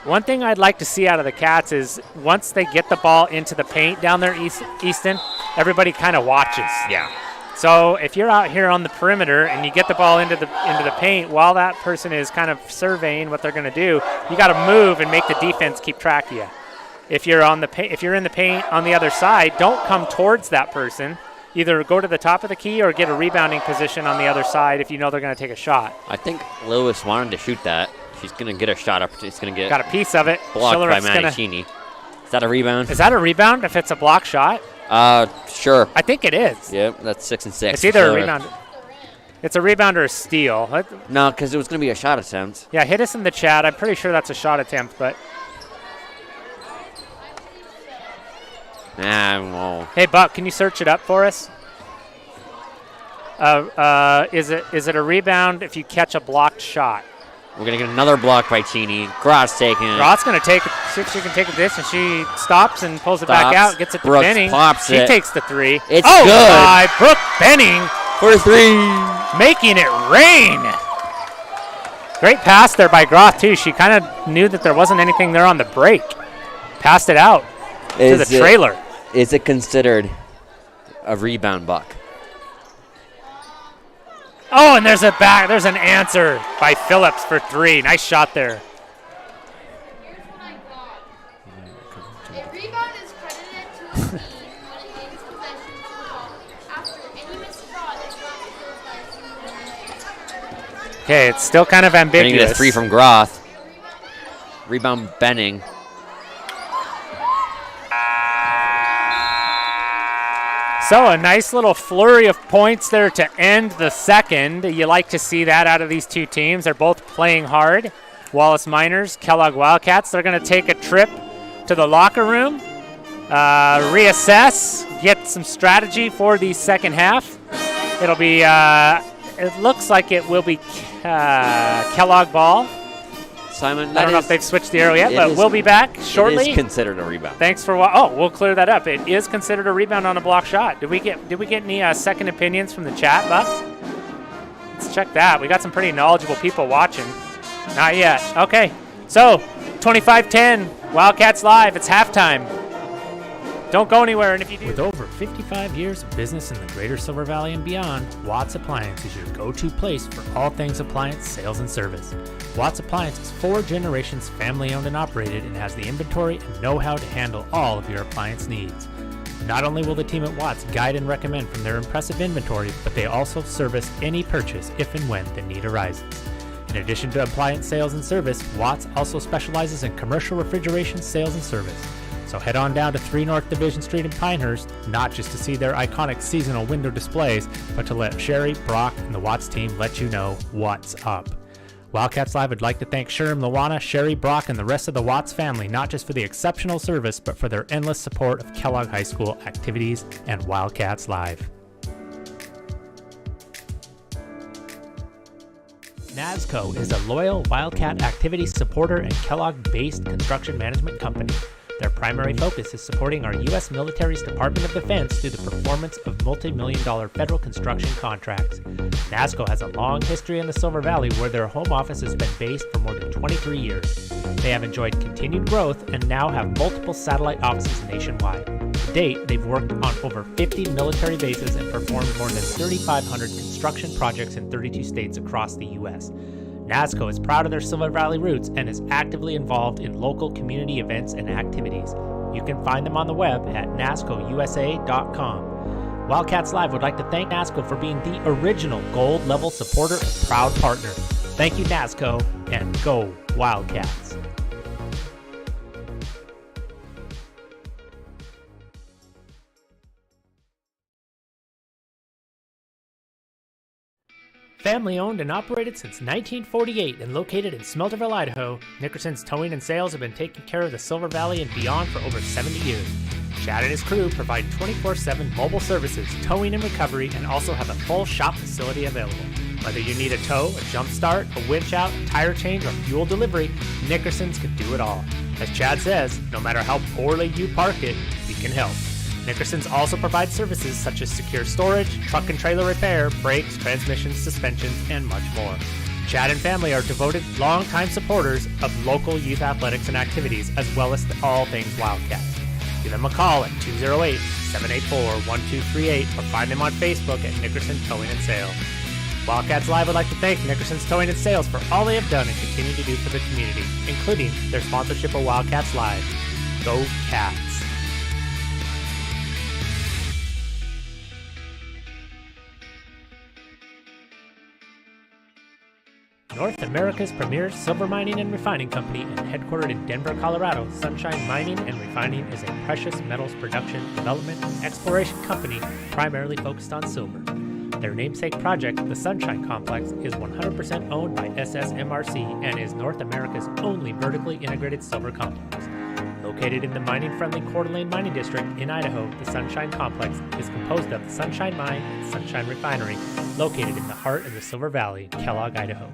One thing I'd like to see out of the Cats is once they get the ball into the paint down there, Easton, everybody kind of watches. Yeah. So if you're out here on the perimeter and you get the ball into the paint, while that person is kind of surveying what they're going to do, you got to move and make the defense keep track of you. If you're in the paint on the other side, don't come towards that person. Either go to the top of the key or get a rebounding position on the other side if you know they're going to take a shot. I think Lewis wanted to shoot that. She's going to get a shot up. She's going to get got a piece of it. Blocked by Maddie Cheney. Is that a rebound? Is that a rebound if it's a block shot? Sure. I think it is. Yep, that's 6 and 6. It's either a rebound. It's a rebound or a steal. No, because it was going to be a shot attempt. Yeah, hit us in the chat. I'm pretty sure that's a shot attempt, but. Well. Hey, Buck, can you search it up for us? Is it a rebound if you catch a blocked shot? We're going to get another block by Cheney. Groth's taking it. Groth's going to take it. See if she can take this, and she stops and pulls it back out, gets it to Brooks Benning. Pops she takes the 3. It's good. By Brooke Benning. For 3. Making it rain. Great pass there by Groth, too. She kind of knew that there wasn't anything there on the break. Passed it out to the trailer. Is it considered a rebound, Buck? Oh, and there's an answer by Phillips for 3. Nice shot there. Here's what I got. A rebound is credited to a team when it gains possession to the ball. After any missed shot, it's not considered. Okay, it's still kind of ambiguous. Getting a 3 from Groth. Rebound Benning. So a nice little flurry of points there to end the second. You like to see that out of these two teams. They're both playing hard. Wallace Miners, Kellogg Wildcats. They're going to take a trip to the locker room, reassess, get some strategy for the second half. It'll be, it looks like it will be Kellogg ball. Simon, I don't know if they've switched the arrow yet, but we'll be back shortly. It is considered a rebound. Thanks for we'll clear that up. It is considered a rebound on a block shot. Did we get any second opinions from the chat, Buck? Let's check that. We got some pretty knowledgeable people watching. Not yet. Okay. So 25-10, Wildcats live. It's halftime. Don't go anywhere, and if you do... With over 55 years of business in the greater Silver Valley and beyond, Watts Appliance is your go-to place for all things appliance sales and service. Watts Appliance is 4 generations family-owned and operated and has the inventory and know-how to handle all of your appliance needs. Not only will the team at Watts guide and recommend from their impressive inventory, but they also service any purchase if and when the need arises. In addition to appliance sales and service, Watts also specializes in commercial refrigeration sales and service. So head on down to 3 North Division Street in Pinehurst, not just to see their iconic seasonal window displays, but to let Sherry, Brock, and the Watts team let you know what's up. Wildcats Live would like to thank Sherm, Luana, Sherry, Brock, and the rest of the Watts family, not just for the exceptional service, but for their endless support of Kellogg High School activities and Wildcats Live. NASCO is a loyal Wildcat activities supporter and Kellogg-based construction management company. Their primary focus is supporting our U.S. military's Department of Defense through the performance of multi-million-dollar federal construction contracts. NASCO has a long history in the Silver Valley where their home office has been based for more than 23 years. They have enjoyed continued growth and now have multiple satellite offices nationwide. To date, they've worked on over 50 military bases and performed more than 3,500 construction projects in 32 states across the U.S. NASCO is proud of their Silver Valley roots and is actively involved in local community events and activities. You can find them on the web at nascousa.com. Wildcats Live would like to thank NASCO for being the original gold level supporter and proud partner. Thank you, NASCO, and go Wildcats. Family owned and operated since 1948 and located in Smelterville, Idaho, Nickerson's Towing and Sales have been taking care of the Silver Valley and beyond for over 70 years. Chad and his crew provide 24/7 mobile services, towing and recovery, and also have a full shop facility available. Whether you need a tow, a jump start, a winch out, a tire change, or fuel delivery, Nickerson's can do it all. As Chad says, no matter how poorly you park it, we can help. Nickerson's also provides services such as secure storage, truck and trailer repair, brakes, transmissions, suspensions, and much more. Chad and family are devoted, longtime supporters of local youth athletics and activities, as well as all things Wildcats. Give them a call at 208-784-1238 or find them on Facebook at Nickerson Towing and Sales. Wildcats Live would like to thank Nickerson's Towing and Sales for all they have done and continue to do for the community, including their sponsorship of Wildcats Live. Go Cats! North America's premier silver mining and refining company and headquartered in Denver, Colorado, Sunshine Mining and Refining is a precious metals production, development, and exploration company primarily focused on silver. Their namesake project, the Sunshine Complex, is 100% owned by SSMRC and is North America's only vertically integrated silver complex. Located in the mining-friendly Coeur d'Alene Mining District in Idaho, the Sunshine Complex is composed of the Sunshine Mine and Sunshine Refinery, located in the heart of the Silver Valley, Kellogg, Idaho.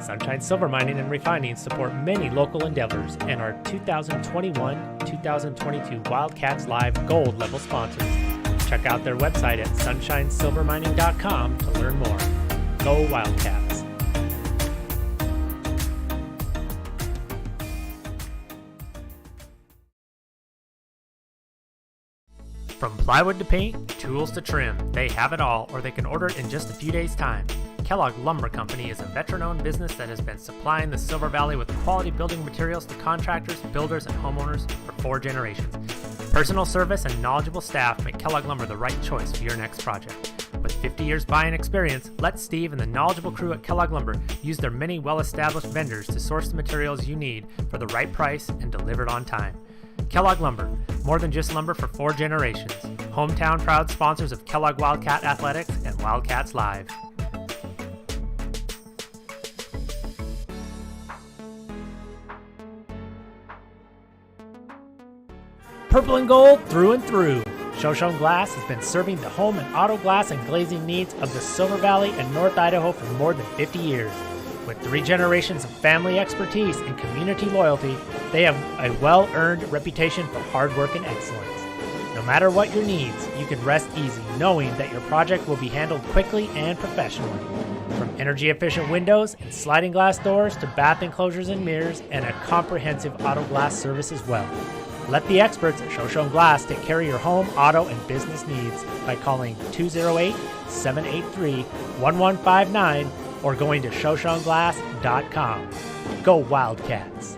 Sunshine Silver Mining and Refining support many local endeavors and are 2021-2022 Wildcats Live Gold level sponsors. Check out their website at sunshinesilvermining.com to learn more. Go Wildcats! From plywood to paint, tools to trim, they have it all, or they can order it in just a few days' time. Kellogg Lumber Company is a veteran-owned business that has been supplying the Silver Valley with quality building materials to contractors, builders, and homeowners for 4 generations. Personal service and knowledgeable staff make Kellogg Lumber the right choice for your next project. With 50 years buying experience, let Steve and the knowledgeable crew at Kellogg Lumber use their many well-established vendors to source the materials you need for the right price and delivered on time. Kellogg Lumber, more than just lumber for 4 generations. Hometown proud sponsors of Kellogg Wildcat Athletics and Wildcats Live. Purple and gold through and through. Shoshone Glass has been serving the home and auto glass and glazing needs of the Silver Valley and North Idaho for more than 50 years. With 3 generations of family expertise and community loyalty, they have a well-earned reputation for hard work and excellence. No matter what your needs, you can rest easy knowing that your project will be handled quickly and professionally. From energy-efficient windows and sliding glass doors to bath enclosures and mirrors and a comprehensive auto glass service as well. Let the experts at Shoshone Glass take care of your home, auto, and business needs by calling 208-783-1159 or going to shoshoneglass.com. Go Wildcats!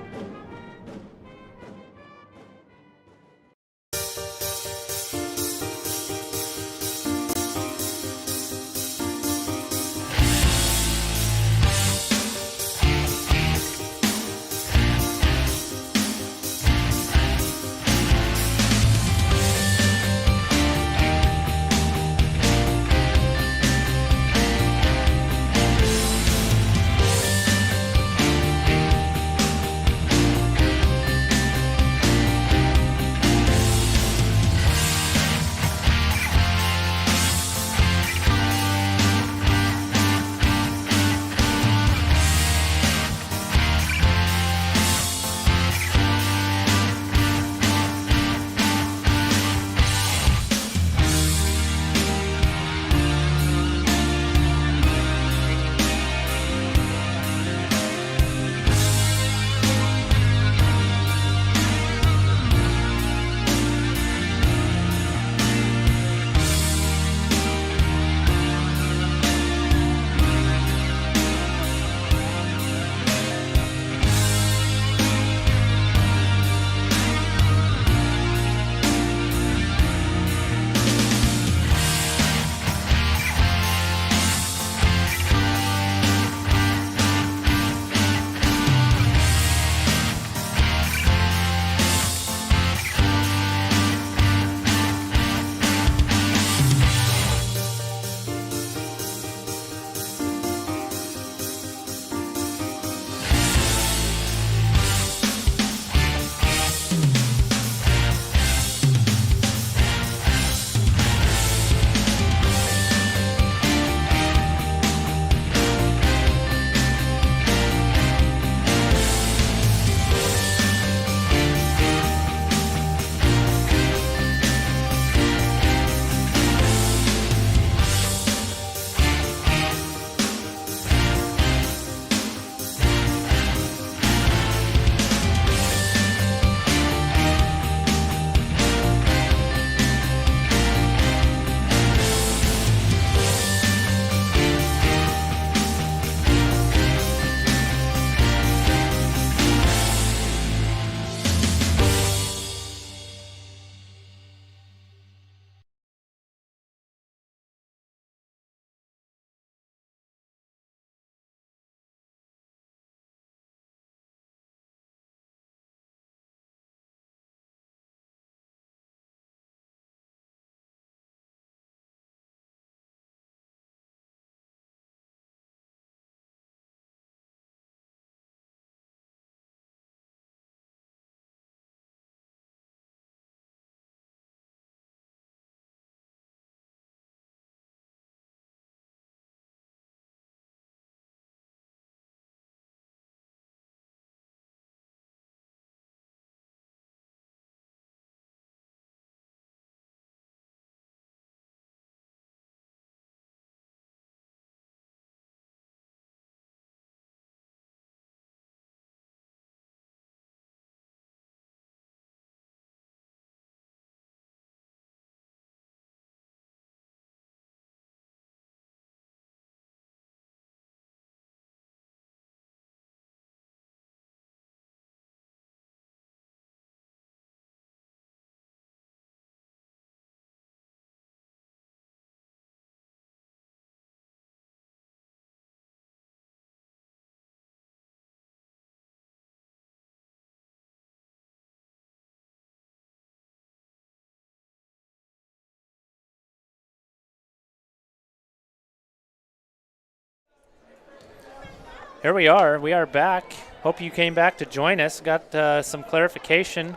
Here we are. We are back. Hope you came back to join us. Got some clarification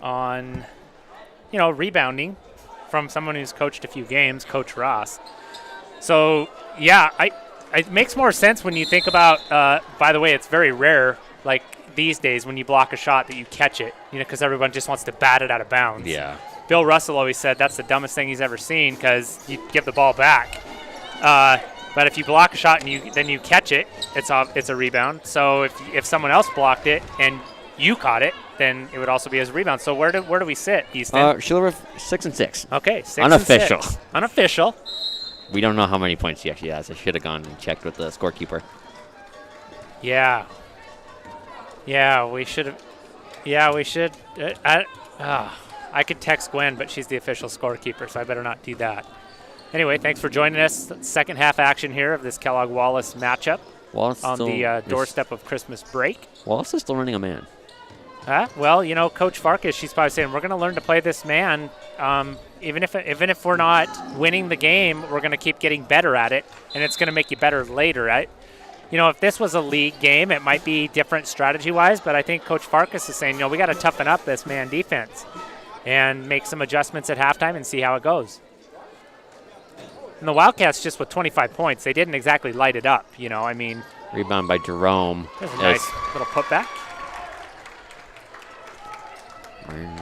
on, rebounding from someone who's coached a few games, Coach Ross. So, yeah, it makes more sense when you think about, by the way, it's very rare, like these days when you block a shot that you catch it, because everyone just wants to bat it out of bounds. Yeah. Bill Russell always said that's the dumbest thing he's ever seen because you give the ball back. But if you block a shot and then you catch it, it's a rebound. So if someone else blocked it and you caught it, then it would also be as a rebound. So where do we sit, Easton? She'll 6 and 6. Okay, 6 Unofficial. and 6. Unofficial. We don't know how many points she actually has. I should have gone and checked with the scorekeeper. Yeah. Yeah, we should have. Yeah, we should. I could text Gwen, but she's the official scorekeeper, so I better not do that. Anyway, thanks for joining us. Second half action here of this Kellogg Wallace matchup Wallace on the doorstep of Christmas break. Wallace is still running a man. Well, Coach Farkas, she's probably saying we're going to learn to play this man. Even if we're not winning the game, we're going to keep getting better at it, and it's going to make you better later, right? If this was a league game, it might be different strategy-wise, but I think Coach Farkas is saying, we got to toughen up this man defense and make some adjustments at halftime and see how it goes. And the Wildcats just with 25 points, they didn't exactly light it up, Rebound by Jerome. There's a nice little putback.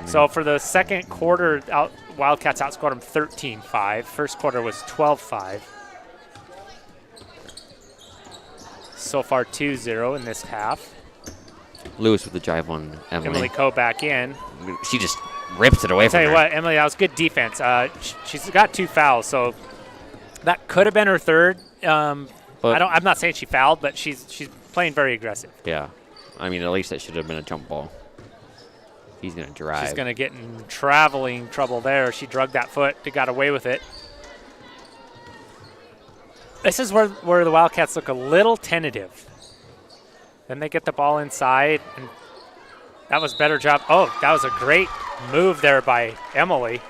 So for the second quarter, Wildcats outscored them 13-5. First quarter was 12-5. So far 2-0 in this half. Lewis with the drive on Emily. Emily Coe back in. She just rips it away from her. I'll tell you what, Emily, that was good defense. She's got 2 fouls, so that could have been her third. I'm not saying she fouled, but she's playing very aggressive. Yeah. At least that should have been a jump ball. He's going to drive. She's going to get in traveling trouble there. She drugged that foot. They got away with it. This is where the Wildcats look a little tentative. Then they get the ball inside, and that was a better job. Oh, that was a great move there by Emily.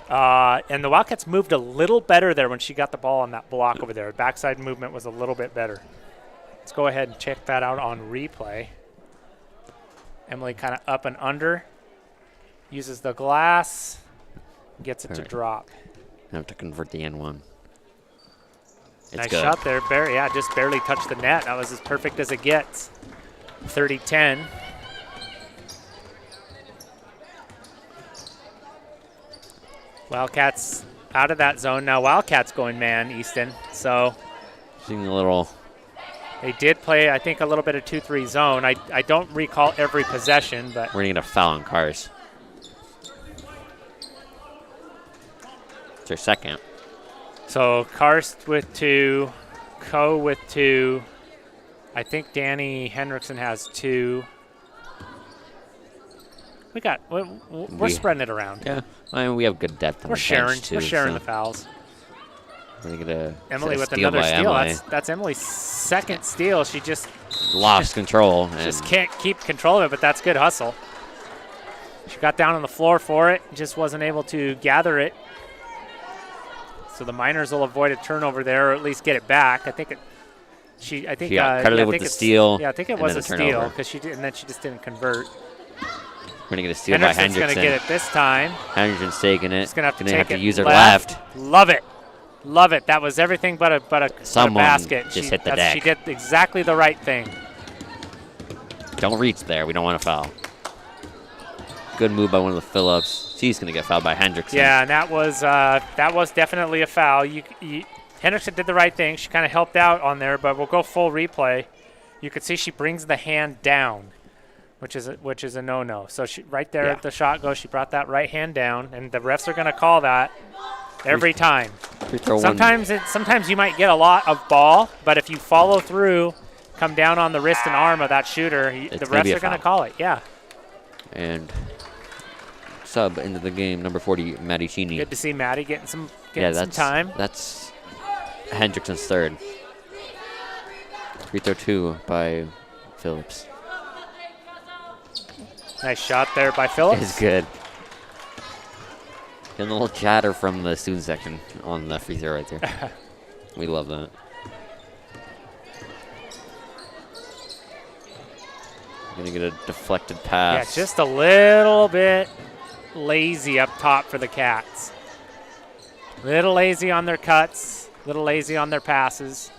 And the Wildcats moved a little better there when she got the ball on that block over there. Backside movement was a little bit better. Let's go ahead and check that out on replay. Emily kind of up and under. Uses the glass. Gets it to drop. I have to convert the N1. Nice shot there. Just barely touched the net. That was as perfect as it gets. 30-10. Wildcats out of that zone. Now Wildcats going man, Easton. So seeing a little. They did play, I think, a little bit of 2-3 zone. I don't recall every possession, but. We're going to get a foul on Cars. It's their second. So Karst with 2, Coe with 2. I think Danny Hendrickson has 2. We're spreading it around. Yeah, we have good depth on the bench too. We're sharing the fouls. We're gonna get Emily with another steal. That's Emily's second steal. She just lost control. Just can't keep control of it, but that's good hustle. She got down on the floor for it, just wasn't able to gather it. So the Miners will avoid a turnover there, or at least get it back. I think credited with the steal. Yeah, I think it was a steal because she just didn't convert. We're gonna get a steal by Hendrickson. Going to get it this time. Hendrickson's taking it. She's going to have to use her left. Love it. Love it. That was everything but a basket. Just hit the deck. She did exactly the right thing. Don't reach there. We don't want to foul. Good move by one of the Phillips. She's going to get fouled by Hendrickson. Yeah, and that was definitely a foul. Hendrickson did the right thing. She kind of helped out on there, but we'll go full replay. You could see she brings the hand down, which is a no-no. So she right there at the shot goes. She brought that right hand down, and the refs are going to call that every time. Sometimes you might get a lot of ball, but if you follow through, come down on the wrist and arm of that shooter, the refs are going to call it. Yeah. And sub into the game, number 40, Maddie Cheney. Good to see Maddie getting some time. That's Hendrickson's third. Free throw 2 by Phillips. Nice shot there by Phillips. It's good. Getting a little chatter from the student section on the free throw right there. We love that. Going to get a deflected Yeah, pass. just a little bit lazy up top for the Cats. Little lazy on their cuts, little lazy on their passes.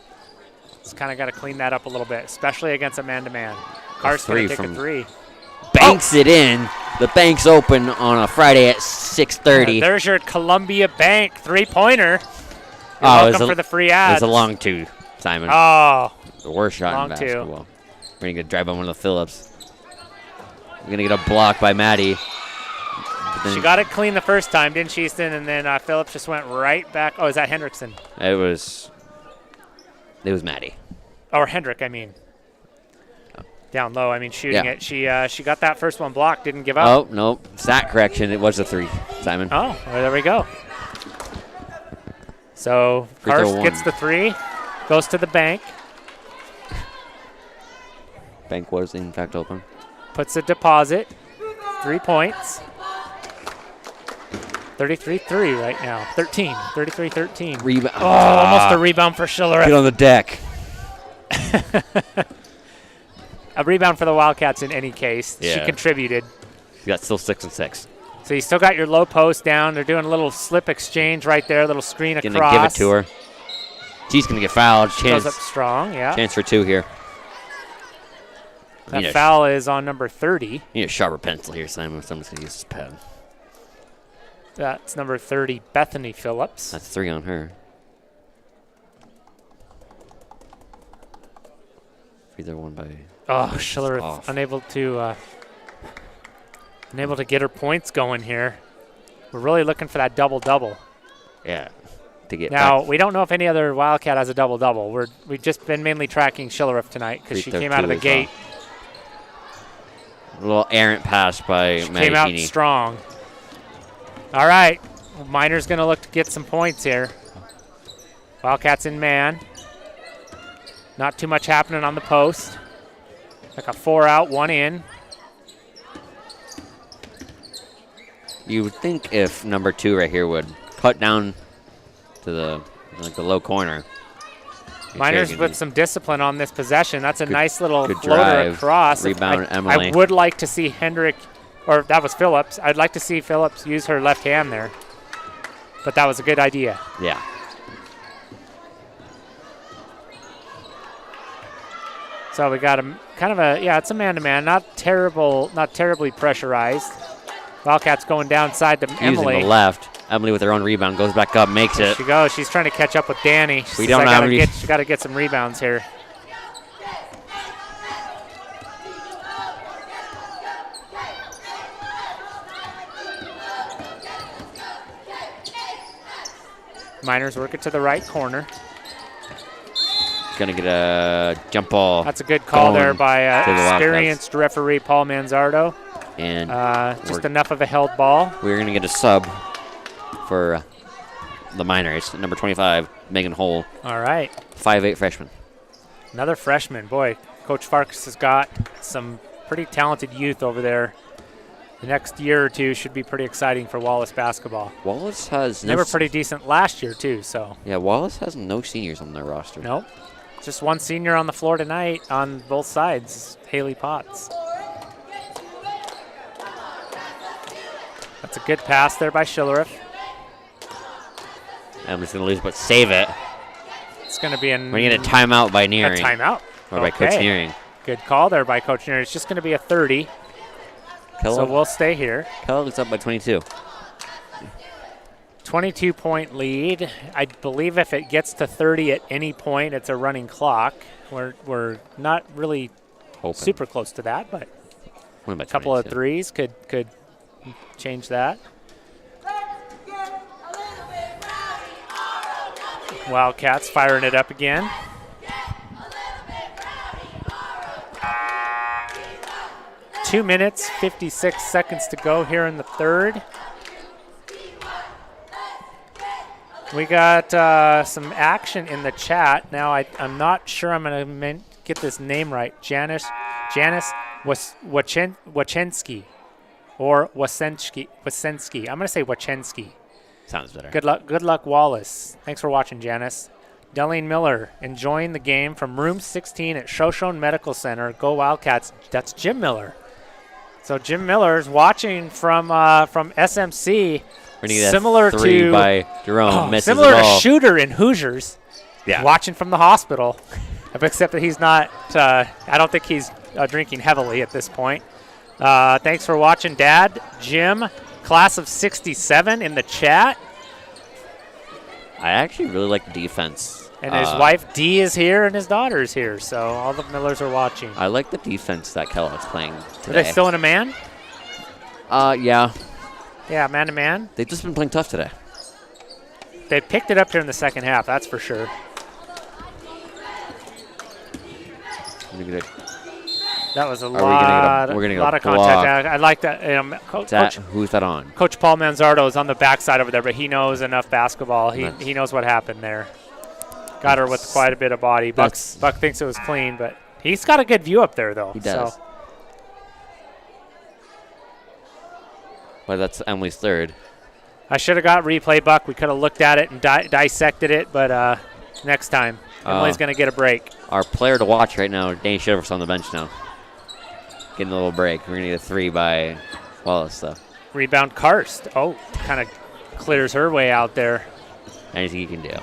Just kind of got to clean that up a little bit, especially against a man-to-man. Carr's going to take a three. Banks it in. The bank's open on a Friday at 6:30. There's your Columbia Bank three-pointer. You're Oh, welcome for the free ads. It was a long two, Simon. Oh, The worst shot long in two. basketball. We're going to get drive on one of the Phillips. We're going to get a block by Maddie. she got it clean the first time, didn't she, Easton? And then Phillips just went right back. Oh, is that Hendrickson? It was Maddie. Or Hendrick, I mean. Down low, I mean, shooting Yeah. it. She got that first one blocked, didn't give up. Oh, no. Stat correction. It was a three, Simon. Oh, well, there we go. So Free throw Karst one. gets the three, goes to the bank, Bank was, in fact, open. puts a deposit, 3 points. 33-3 right now. 33-13. Rebound. Oh, almost a rebound for Schiller. Get on the deck. A rebound for the Wildcats in any case. She Yeah. contributed. You got still 6 and 6. So you still got your low post down. They're doing a little slip exchange right there, a little screen Gonna across. give it to her. She's gonna get fouled. Goes Chance, up strong, yeah. chance for 2 here. That foul is on number 30. You need a sharper pencil here, Simon. Someone's gonna use this pen. That's number 30, Bethany Phillips. That's 3 on her. Either one by. Oh, Schiller off. unable to get her points going here. We're really looking for that double-double. Yeah. To get Now, back. we don't know if any other Wildcat has a double-double. We've just been mainly tracking Schiller tonight because she Free throw came out of the 2 as well. gate. A little errant pass by She Maddie came out Keeney. strong. All right. Miner's going to look to get some points here. Wildcats in man. Not too much happening on the post. Like a 4 out, 1 in. You would think if number 2 right here would cut down to the low corner. Miners with some discipline on this possession. That's a nice little good floater drive. across. Rebound, I Emily. would like to see Hendrick, or that was Phillips. I'd like to see Phillips use her left hand there. But that was a good idea. Yeah. So we got a kind of a, yeah, it's a man-to-man. Not terribly pressurized. Wildcats going downside to Using Emily. the left. Emily with her own rebound goes back up, makes There it. she goes. She's trying to catch up with Danny. We don't have any- She got to get some rebounds here. Miners work it to the right corner. Gonna get a jump ball. That's a good call there going by to the Wildcats. experienced referee Paul Manzardo. And Just enough of a held ball. we're gonna get a sub for the Miners. Number 25, Megan Hole, All right. 5'8" freshman. Another freshman. Boy, Coach Farkas has got some pretty talented youth over there. The next year or two should be pretty exciting for Wallace basketball. Wallace has They were pretty decent last year, too, so. Yeah, Wallace has no seniors on their roster. Nope. Just one senior on the floor tonight on both sides, Haley Potts. That's a good pass there by Schillerith. Emily's gonna lose, but save it. It's going to be We're gonna get a timeout by a Nearing. timeout. Or by Coach Okay. Nearing. Good call there by Coach Nearing. It's just going to be a 30, so Kellogg, we'll stay here. Kellogg's up by 22. 22-point lead. I believe if it gets to 30 at any point, it's a running clock. We're not really Hoping. super close to that, but Win by a couple of 22. threes could change that. Wildcats firing it up again. Two minutes, 56 seconds to go here in the third. We got some action in the chat. Now, I'm not sure I'm going to get this name right. Janice Wachensky or Wasensky. I'm going to say Wachensky. Sounds better. Good luck, Wallace. Thanks for watching, Janice. Delane Miller enjoying the game from room 16 at Shoshone Medical Center. Go Wildcats. That's Jim Miller. So Jim Miller's watching from SMC. Similar to by Jerome. Misses similar the to ball. Shooter in Hoosiers. Yeah. Watching from the hospital. Except that he's not, I don't think he's drinking heavily at this point. Thanks for watching, Dad. Jim, class of 67 in the chat. I actually really like the defense. And his wife, Dee, is here, and his daughter is here. So all the Millers are watching. I like the defense that Kellogg's playing today. Are they still in a man? Yeah. Yeah, man-to-man. They've just been playing tough today. They picked it up here in the second half, that's for sure. That was a lot of contact. I like that. Who's that on? Coach Paul Manzardo is on the backside over there, but he knows enough basketball. He knows what happened there. Got her with quite a bit of body. Buck thinks it was clean, but he's got a good view up there, though. He does. So. Well, that's Emily's third. I should have got replay, Buck. We could have looked at it and dissected it, but next time. Emily's going to get a break. Our player to watch right now, Danny Shivers on the bench now. Getting a little break. We're going to get a 3 by Wallace, though. Rebound Karst. Oh, kind of clears her way out there. Anything you can do.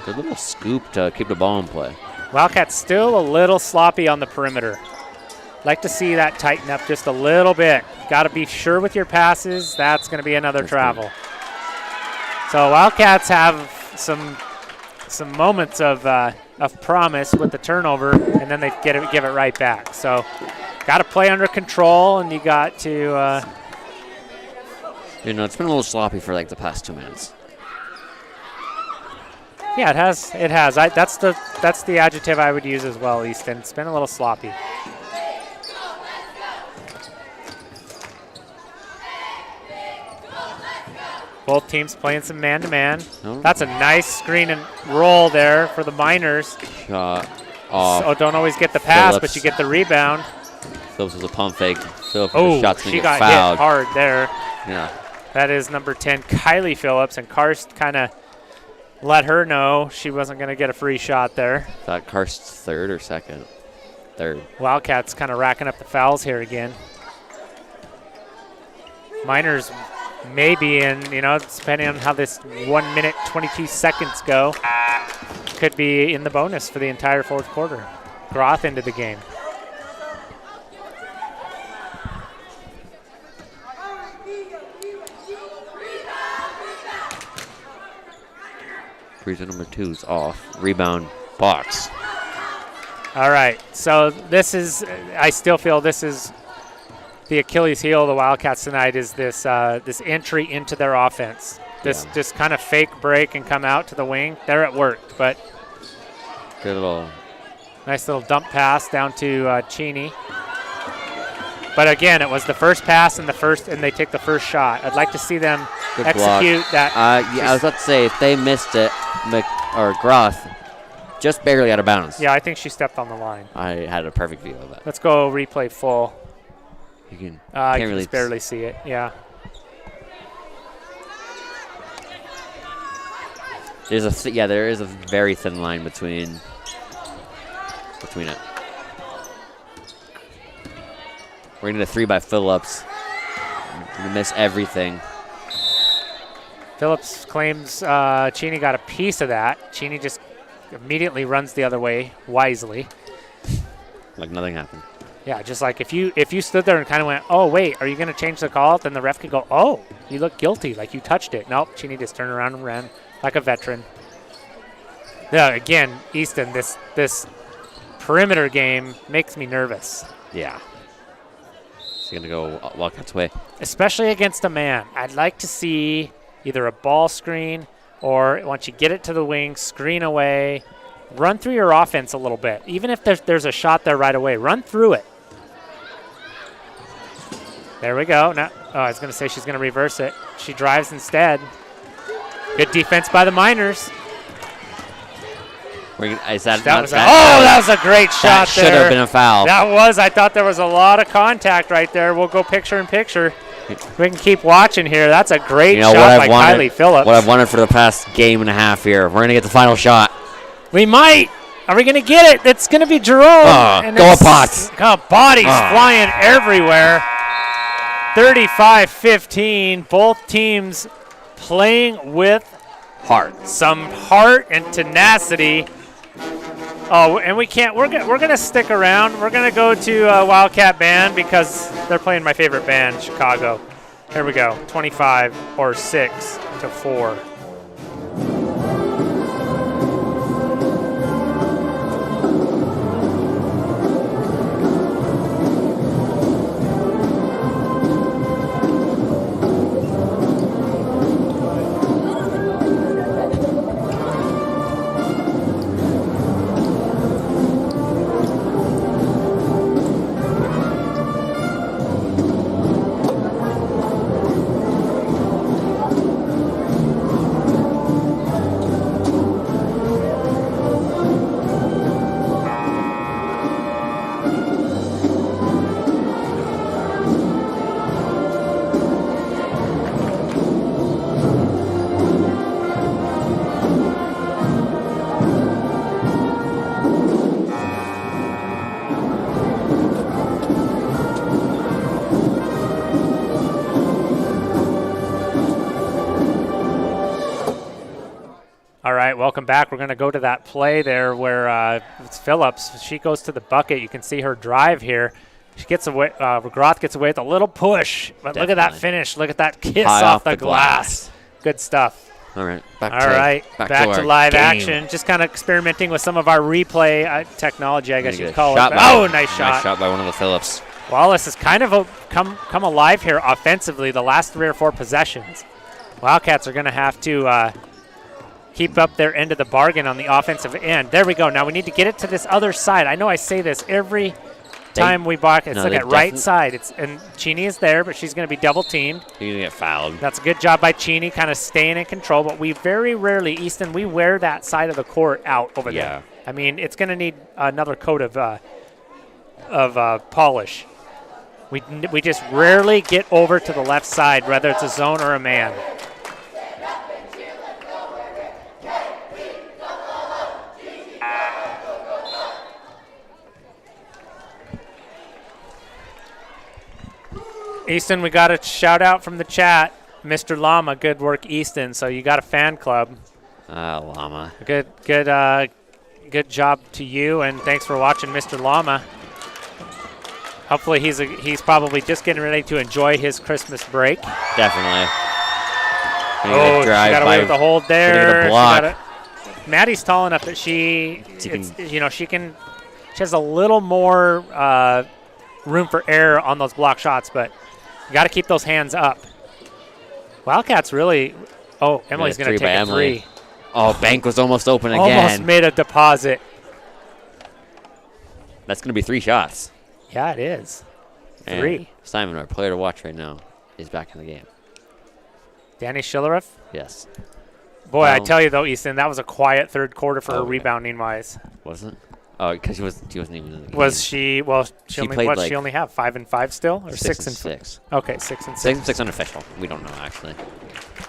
Good little scoop to keep the ball in play. Wildcats still a little sloppy on the perimeter. Like to see that tighten up just a little bit. Got to be sure with your passes. That's going to be another travel. So Wildcats have some moments of promise with the turnover, and then they give it right back. So got to play under control, and you got to. It's been a little sloppy for like the past 2 minutes. Yeah, it has. It has. That's the adjective I would use as well, Easton. It's been a little sloppy. Both teams playing some man-to-man. Oh. That's a nice screen and roll there for the Miners. Shot off. So don't always get the pass, Phillips. but you get the rebound. Phillips was a pump fake. Phillips Oh, shot's she gonna got get fouled. hit hard there. Yeah. That is number 10, Kylie Phillips, and Karst kind of let her know she wasn't going to get a free shot there. Is that Karst's third or second? Third. Wildcats kind of racking up the fouls here again. Miners maybe in, depending on how this 1 minute, 22 seconds go, could be in the bonus for the entire fourth quarter. Groth into the game. Freezer number 2's off. Rebound, box. All right, so this is, I still feel this is the Achilles heel of the Wildcats tonight is this this entry into their offense. This just kind of fake break and come out to the wing. There it worked, but good little. Nice little dump pass down to Cheney. But again, it was the first pass and they take the first shot. I'd like to see them good execute block. that. I was about to say, if they missed it, Groth just barely out of bounds. Yeah, I think she stepped on the line. I had a perfect view of it. Let's go replay full. You can can't really just barely see it. Yeah. There is a very thin line between it. We're gonna get a 3 by Phillips. We miss everything. Phillips claims Cheney got a piece of that. Cheney just immediately runs the other way wisely. Like nothing happened. Yeah, just like if you stood there and kind of went, oh, wait, are you going to change the call? Then the ref could go, oh, you look guilty, like you touched it. Nope, Cheney just turned around and ran like a veteran. Yeah, again, Easton, this perimeter game makes me nervous. Yeah. It's going to go Wildcats' way. Especially against a man. I'd like to see either a ball screen or once you get it to the wing, screen away, run through your offense a little bit. Even if there's a shot there right away, run through it. There we go. Now, I was going to say she's going to reverse it. She drives instead. Good defense by the Miners. Is that that was a great shot that should have been a foul. That was. I thought there was a lot of contact right there. We'll go picture in picture. We can keep watching here. That's a great shot by Kylie Phillips. What I've wanted for the past game and a half here. We're going to get the final shot. We might. Are we going to get it? It's going to be Jerome. Go Pots. Bodies flying everywhere. 35-15. Both teams playing with heart. Some heart and tenacity. Oh, and we can't. We're gonna stick around. We're gonna go to Wildcat Band because they're playing my favorite band, Chicago. Here we go. 25 or 6 to 4. Welcome back. We're going to go to that play there where it's Phillips. She goes to the bucket. You can see her drive here. She gets away. McGrath gets away with a little push. But Look at that finish. Look at that kiss off the glass. Good stuff. All right. Back to live action. Just kind of experimenting with some of our replay technology, I guess you'd call it. Nice shot. Nice shot by one of the Phillips. Wallace has kind of come alive here offensively the last 3 or 4 possessions. Wildcats are going to have to keep up their end of the bargain on the offensive end. There we go. Now we need to get it to this other side. I know I say this every time we block. It's at right side. And Cheney is there, but she's going to be double teamed. You're going to get fouled. That's a good job by Cheney, kind of staying in control. But we very rarely, Easton, we wear that side of the court out over there. I mean, it's going to need another coat of polish. We just rarely get over to the left side, whether it's a zone or a man. Easton, we got a shout out from the chat. Mr. Llama, good work, Easton. So you got a fan club. Llama. Good job to you, and thanks for watching, Mr. Llama. Hopefully he's probably just getting ready to enjoy his Christmas break. Definitely. She got away with the hold there. Block. Maddie's tall enough that she has a little more room for error on those block shots, but you got to keep those hands up. Wildcats really. Oh, Emily's going to take a 3. Oh, bank was almost open again. Almost made a deposit. That's going to be 3 shots. Yeah, it is. 3. And Simon, our player to watch right now, is back in the game. Danny Schilleroff? Yes. Boy, I tell you though, Easton, that was a quiet third quarter for her rebounding wise. Wasn't? Oh, because she wasn't even in the game. Was she? Well, she only have 5 and 5 still, or 6 and 6? Okay, 6 and 6. 6 and 6 unofficial. We don't know actually.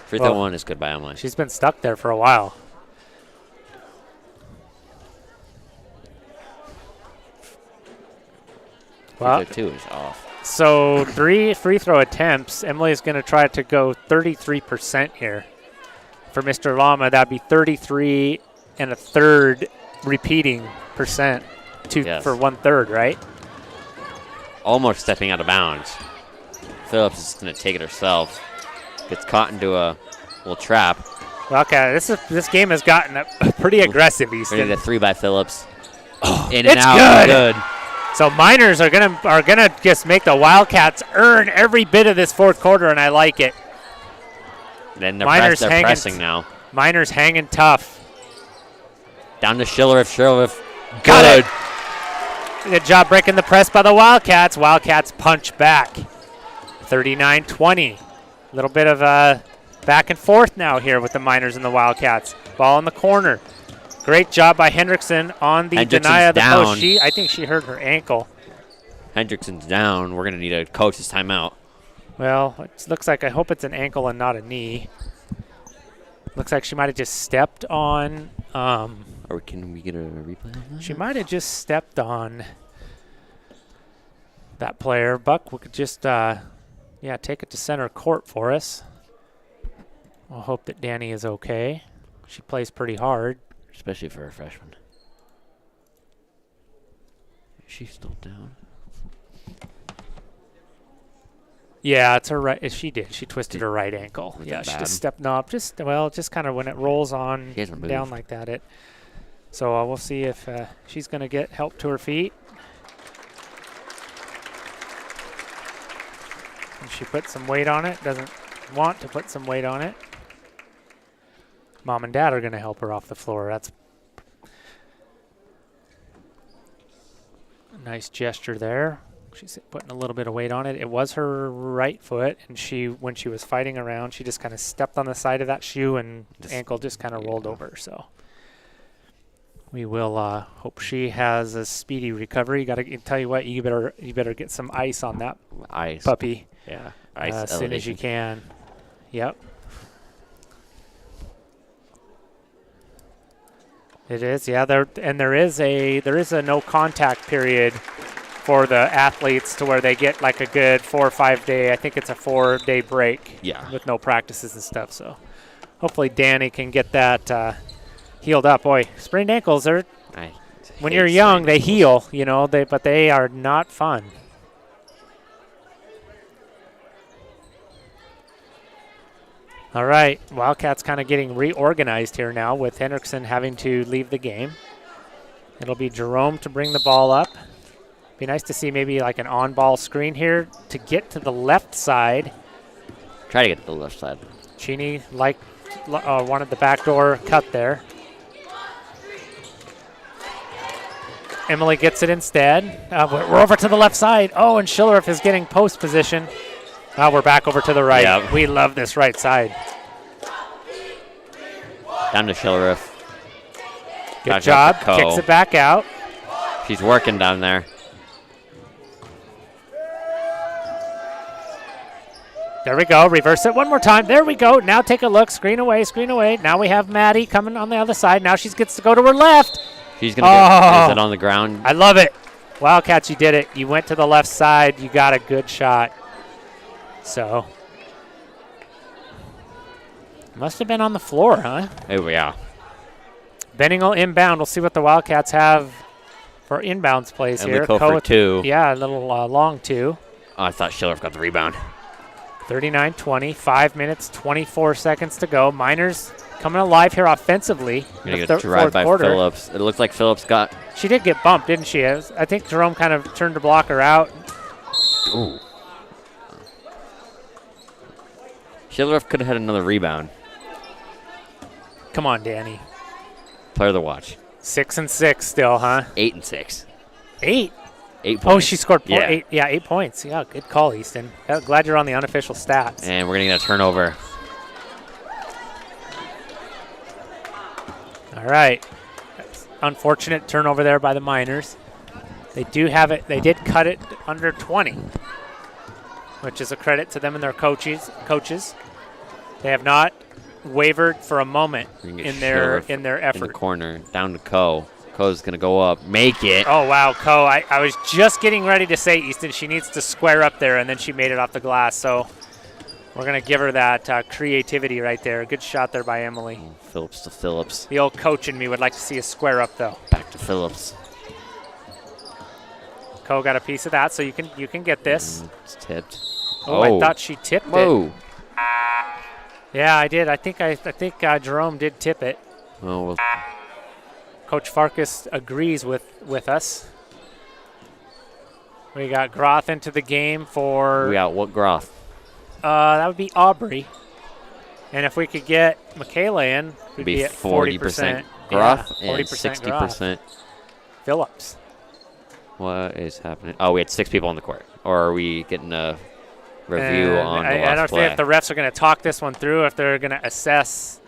Free throw 1 is good by Emily. She's been stuck there for a while. Well, 2 is off. So 3 free throw attempts. Emily's going to try to go 33% here. For Mr. Llama, that'd be 33 and a third repeating percent for 1/3, right? Almost stepping out of bounds. Phillips is going to take it herself. Gets caught into a little trap. Okay, this game has gotten pretty aggressive, Easton. We need a 3 by Phillips. In and out. Good. So Miners are gonna just make the Wildcats earn every bit of this fourth quarter, and I like it. Then they're pressing now. Miners hanging tough. Down to Schilleroff. Got it. Good job breaking the press by the Wildcats. Wildcats punch back. 39-20. A little bit of back and forth now here with the Miners and the Wildcats. Ball in the corner. Great job by Hendrickson on the Hendrickson's deny of the down. post. I think she hurt her ankle. Hendrickson's down. We're going to need a coach's timeout. Well, it looks like I hope it's an ankle and not a knee. Looks like she might have just stepped on. Or can we get a replay on that? She might have just stepped on that player. Buck, we could just, take it to center court for us. We'll hope that Danny is okay. She plays pretty hard. Especially for a freshman. Is she still down? Yeah, it's her right. She did. She twisted her right ankle. Was Yeah, that she bad? just stepped. No, just kind of when it rolls on She hasn't down moved. like that. So we'll see if she's going to get help to her feet. And she put some weight on it. Doesn't want to put some weight on it. Mom and Dad are going to help her off the floor. That's a nice gesture there. She's putting a little bit of weight on it. It was her right foot, and when she was fighting around, she just kind of stepped on the side of that shoe, and ankle just kind of rolled over. So we will hope she has a speedy recovery. Got to tell you what, you better get some ice on that Ice. puppy Yeah. Ice as soon as you elevation. can. Yep. It is, yeah. There is a no contact period for the athletes to where they get like a good 4 or 5 day. I think it's a 4-day break. Yeah. With no practices and stuff. So hopefully Danny can get that healed up. Boy, sprained ankles are when you're young they heal, but they are not fun. All right, Wildcats kind of getting reorganized here now with Hendrickson having to leave the game. It'll be Jerome to bring the ball up. Be nice to see maybe like an on-ball screen here to get to the left side. Try to get to the left side. Cheney wanted the backdoor cut there. Emily gets it instead. We're over to the left side. Oh, and Schillerup is getting post position. Now we're back over to the right. Yep. We love this right side. Down to Schillerup. Good job. Kicks it back out. She's working down there. There we go. Reverse it one more time. There we go. Now take a look. Screen away, screen away. Now we have Maddie coming on the other side. Now she gets to go to her left. She's going to get it on the ground. I love it. Wildcats, you did it. You went to the left side. You got a good shot. So, must have been on the floor, huh? Oh, yeah. Benning will inbound. We'll see what the Wildcats have for inbounds plays And here. Liko for two. Yeah, a little long two. Oh, I thought Schillerup got the rebound. 39-20, 5 minutes, 24 seconds to go. Miners coming alive here offensively. Going to get a drive by Phillips. It looks like Phillips got... She did get bumped, didn't she? I think Jerome kind of turned to block her out. Ooh. Schillerup could have had another rebound. Come on, Danny. Player of the watch. 6 and 6 still, huh? 8 and 6. 8? 8 points. Oh, she scored 8. 8 points. Yeah, good call, Easton. Glad you're on the unofficial stats. And we're going to get a turnover. All right. Unfortunate turnover there by the Miners. They do have it. They did cut it under 20, which is a credit to them and their coaches. They have not wavered for a moment in their effort. In the corner, down to Ko. Ko's going to go up, make it. Oh, wow, Ko. I was just getting ready to say, Easton, she needs to square up there, and then she made it off the glass. So we're going to give her that creativity right there. Good shot there by Emily. Phillips to Phillips. The old coach in me would like to see a square up, though. Back to Phillips. Ko got a piece of that, so you can get this. It's tipped. Oh, I thought she tipped Whoa. it. Yeah, I did. I think Jerome did tip it. Oh, well. Coach Farkas agrees with us. We got Groth into the game for... We got what Groth? That would be Aubrey. And if we could get Michaela in, we'd be at 40%. Groth yeah, 40% and 60%. Phillips. What is happening? Oh, we had 6 people on the court. Or are we getting a review on the last I don't play? think if the refs are going to talk this one through, if they're going to assess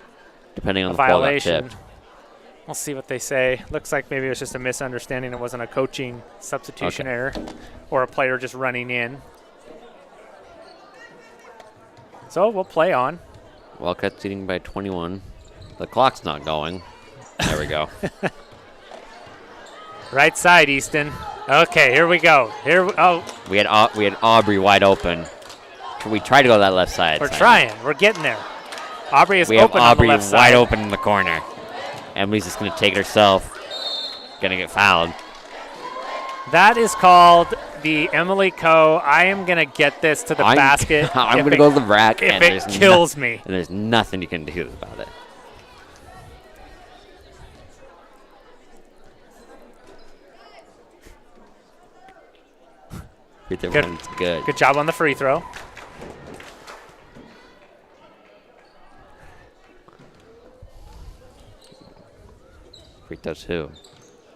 depending on a the ball got violation. tipped. We'll see what they say. Looks like maybe it was just a misunderstanding. It wasn't a coaching substitution error or a player just running in. So we'll play on. Wildcats leading by 21. The clock's not going. There we go. Right side, Easton. Okay, here we go. We had Aubrey wide open. We tried to go that left side. We're trying. We're getting there. Aubrey is we have open Aubrey on the left wide side. open in the corner. Emily's just going to take it herself. Going to get fouled. That is called the Emily Coe. I am going to get this to the basket. I'm going to go to the rack. If it kills me. And there's nothing you can do about it. Good. Good job on the free throw. Free throw 2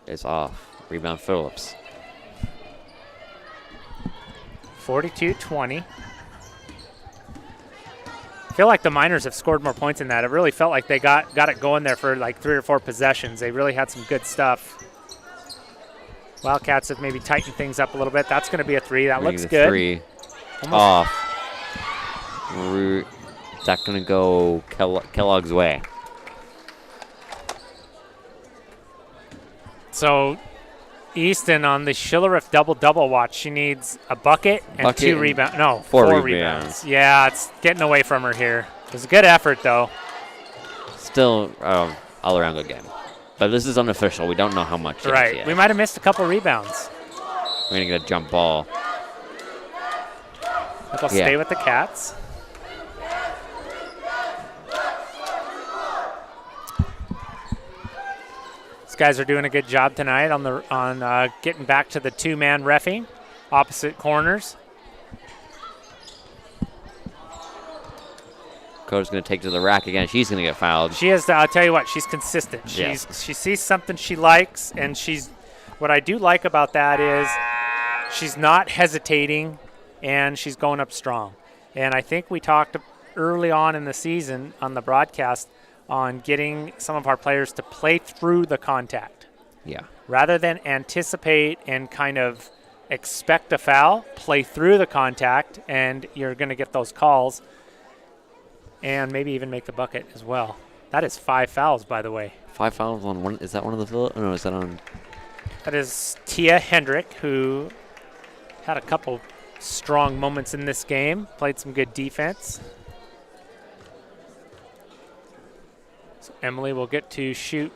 is off. Rebound Phillips. 42-20. I feel like the Miners have scored more points than that. It really felt like they got it going there for like 3 or 4 possessions. They really had some good stuff. Wildcats have maybe tightened things up a little bit. That's going to be a 3. That looks good. 3 off. Is that going to go Kellogg's way? So Easton on the Schillerith double-double watch. She needs a bucket and 2 rebounds. No, 4 rebounds. Yeah, it's getting away from her here. It was a good effort, though. Still all-around good game. But this is unofficial. We don't know how much yet. We might have missed a couple rebounds. We're going to get a jump ball. They'll stay with the Cats. These guys are doing a good job tonight on getting back to the 2-man reffing, opposite corners. Coach's going to take to the rack again. She's going to get fouled. She is. I'll tell you what. She's consistent. She sees something she likes, and what I do like about that is she's not hesitating, and she's going up strong. And I think we talked early on in the season on the broadcast on getting some of our players to play through the contact. Yeah. Rather than anticipate and kind of expect a foul, play through the contact, and you're going to get those calls. And maybe even make the bucket as well. That is 5 fouls, by the way. 5 fouls on one. Is that one of the Phillips? No, is that on? That is Tia Hendrick, who had a couple strong moments in this game. Played some good defense. So Emily will get to shoot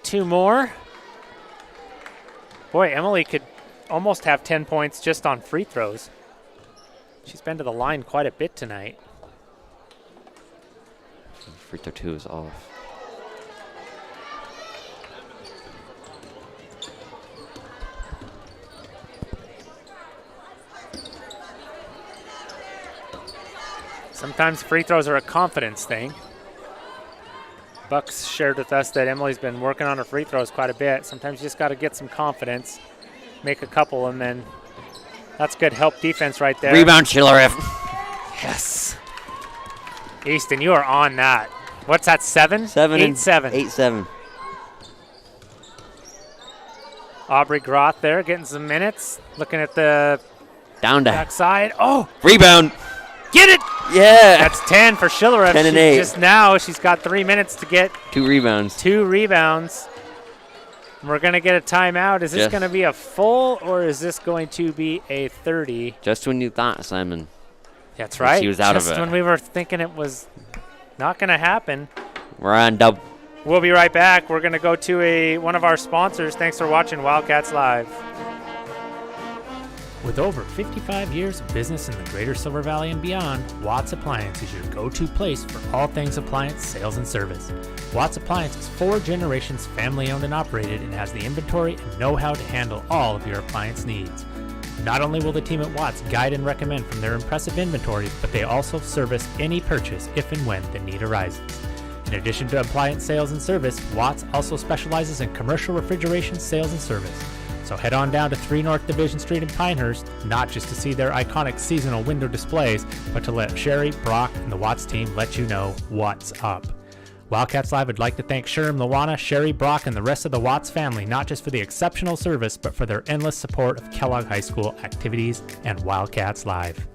2 more. Boy, Emily could almost have 10 points just on free throws. She's been to the line quite a bit tonight. Free throw 2 is off. Sometimes free throws are a confidence thing. Bucks shared with us that Emily's been working on her free throws quite a bit. Sometimes you just got to get some confidence, make a couple, and then that's good help defense right there. Rebound, Schillerith. Yes. Easton, you are on that. What's that, 7? 8-7. 8-7. Aubrey Groth there getting some minutes. Looking at the backside. Oh! Rebound. Get it! Yeah. That's 10 for Schillerith. 10 and 8. Just now, she's got 3 minutes to get 2 rebounds. 2 rebounds. We're going to get a timeout. Is this going to be a full or is this going to be a 30? Just when you thought, Simon. That's right. She was out just of it. When we were thinking it was not going to happen. We're on double. We'll be right back. We're going to go to one of our sponsors. Thanks for watching Wildcats Live. With over 55 years of business in the greater Silver Valley and beyond, Watts Appliance is your go-to place for all things appliance sales and service. Watts Appliance is 4 generations family-owned and operated and has the inventory and know-how to handle all of your appliance needs. Not only will the team at Watts guide and recommend from their impressive inventory, but they also service any purchase if and when the need arises. In addition to appliance sales and service, Watts also specializes in commercial refrigeration sales and service. So head on down to 3 North Division Street in Pinehurst, not just to see their iconic seasonal window displays, but to let Sherry, Brock, and the Watts team let you know what's up. Wildcats Live would like to thank Sherm, Luana, Sherry, Brock, and the rest of the Watts family, not just for the exceptional service, but for their endless support of Kellogg High School activities and Wildcats Live.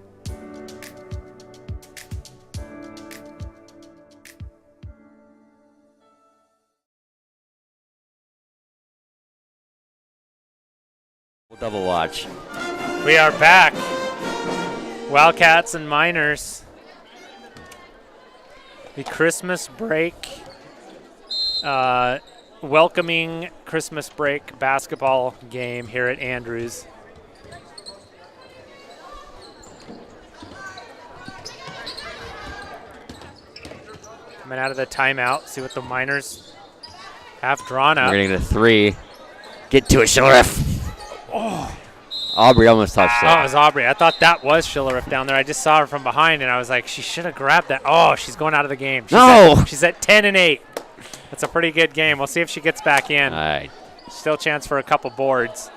We'll double watch. We are back. Wildcats and Miners. The Christmas break, welcoming Christmas break basketball game here at Andrews. Coming out of the timeout, see what the Miners have drawn up. We're going to get a 3. Get to it, Sheriff. Oh. Aubrey almost touched it. Oh, it was Aubrey. I thought that was Schillerith down there. I just saw her from behind, and I was like, she should have grabbed that. Oh, she's going out of the game. She's at 10-8. That's a pretty good game. We'll see if she gets back in. All right. Still chance for a couple boards.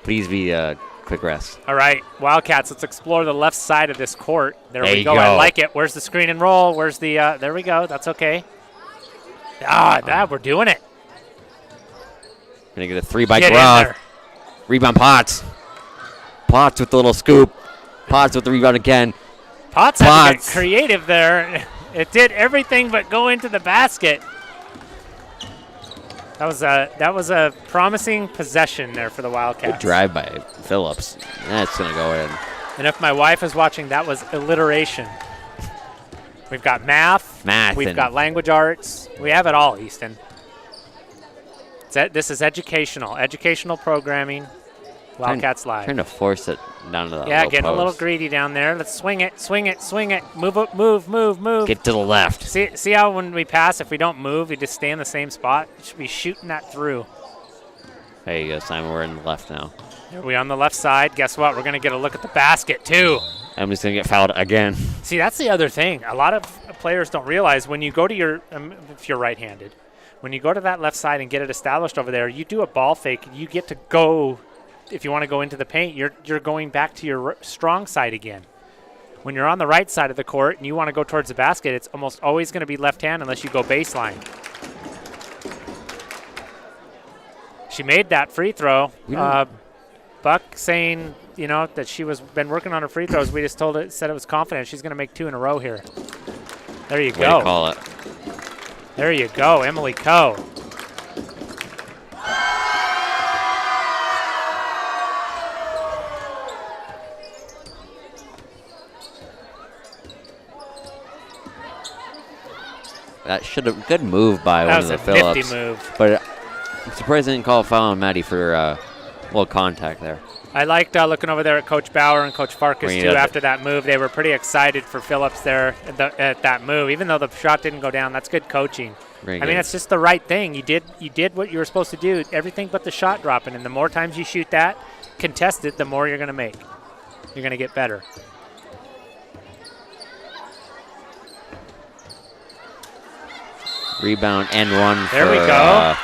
Please be a quick rest. All right, Wildcats, let's explore the left side of this court. There we you go. go. I like it. Where's the screen and roll? Where's the there we go. That's okay. We're doing it. Going to get a 3 by Get in Groff. there. Rebound Potts. Potts with the little scoop. Potts with the rebound again. Potts had to get creative there. It did everything but go into the basket. That was a promising possession there for the Wildcats. Good drive by Phillips. That's going to go in. And if my wife is watching, that was alliteration. We've got math. We've got language arts. We have it all, Easton. This is educational programming. Wildcats Live. Trying to force it down to the Yeah, low getting post. a little greedy down there. Let's swing it. Move up, move. Get to the left. See how when we pass, if we don't move, we just stay in the same spot? We should be shooting that through. There you go, Simon. We're in the left now. Here we on the left side. Guess what? We're going to get a look at the basket, too. Emily's going to get fouled again. See, that's the other thing. A lot of players don't realize when you go to your if you're right-handed, when you go to that left side and get it established over there, you do a ball fake. You get to go. If you want to go into the paint, you're going back to your strong side again. When you're on the right side of the court and you want to go towards the basket, it's almost always going to be left hand unless you go baseline. She made that free throw. Buck saying, that she was been working on her free throws. We just said it was confident. She's going to make 2 in a row here. There you go. Way to call it. There you go, Emily Coe. That should have good move by one of the Phillips. That was a nifty move. But I'm surprised they didn't call a foul on Maddie for a little contact there. I liked looking over there at Coach Bauer and Coach Farkas, too, after that move. They were pretty excited for Phillips there at that move. Even though the shot didn't go down, that's good coaching. I mean, it's just the right thing. You did what you were supposed to do, everything but the shot dropping. And the more times you shoot that, contest it, the more you're going to make. You're going to get better. Rebound and run. There we go.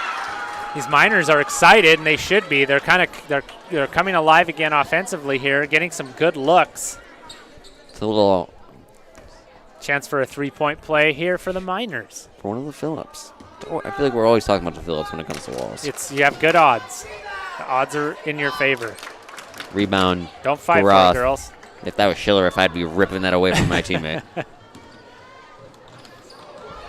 These Miners are excited, and they should be. They're coming alive again offensively here, getting some good looks. It's a little chance for a 3-point play here for the Miners. For one of the Phillips. I feel like we're always talking about the Phillips when it comes to Wallace. You have good odds. The odds are in your favor. Rebound. Don't fight for it, girls. If that was Schiller, if I'd be ripping that away from my teammate.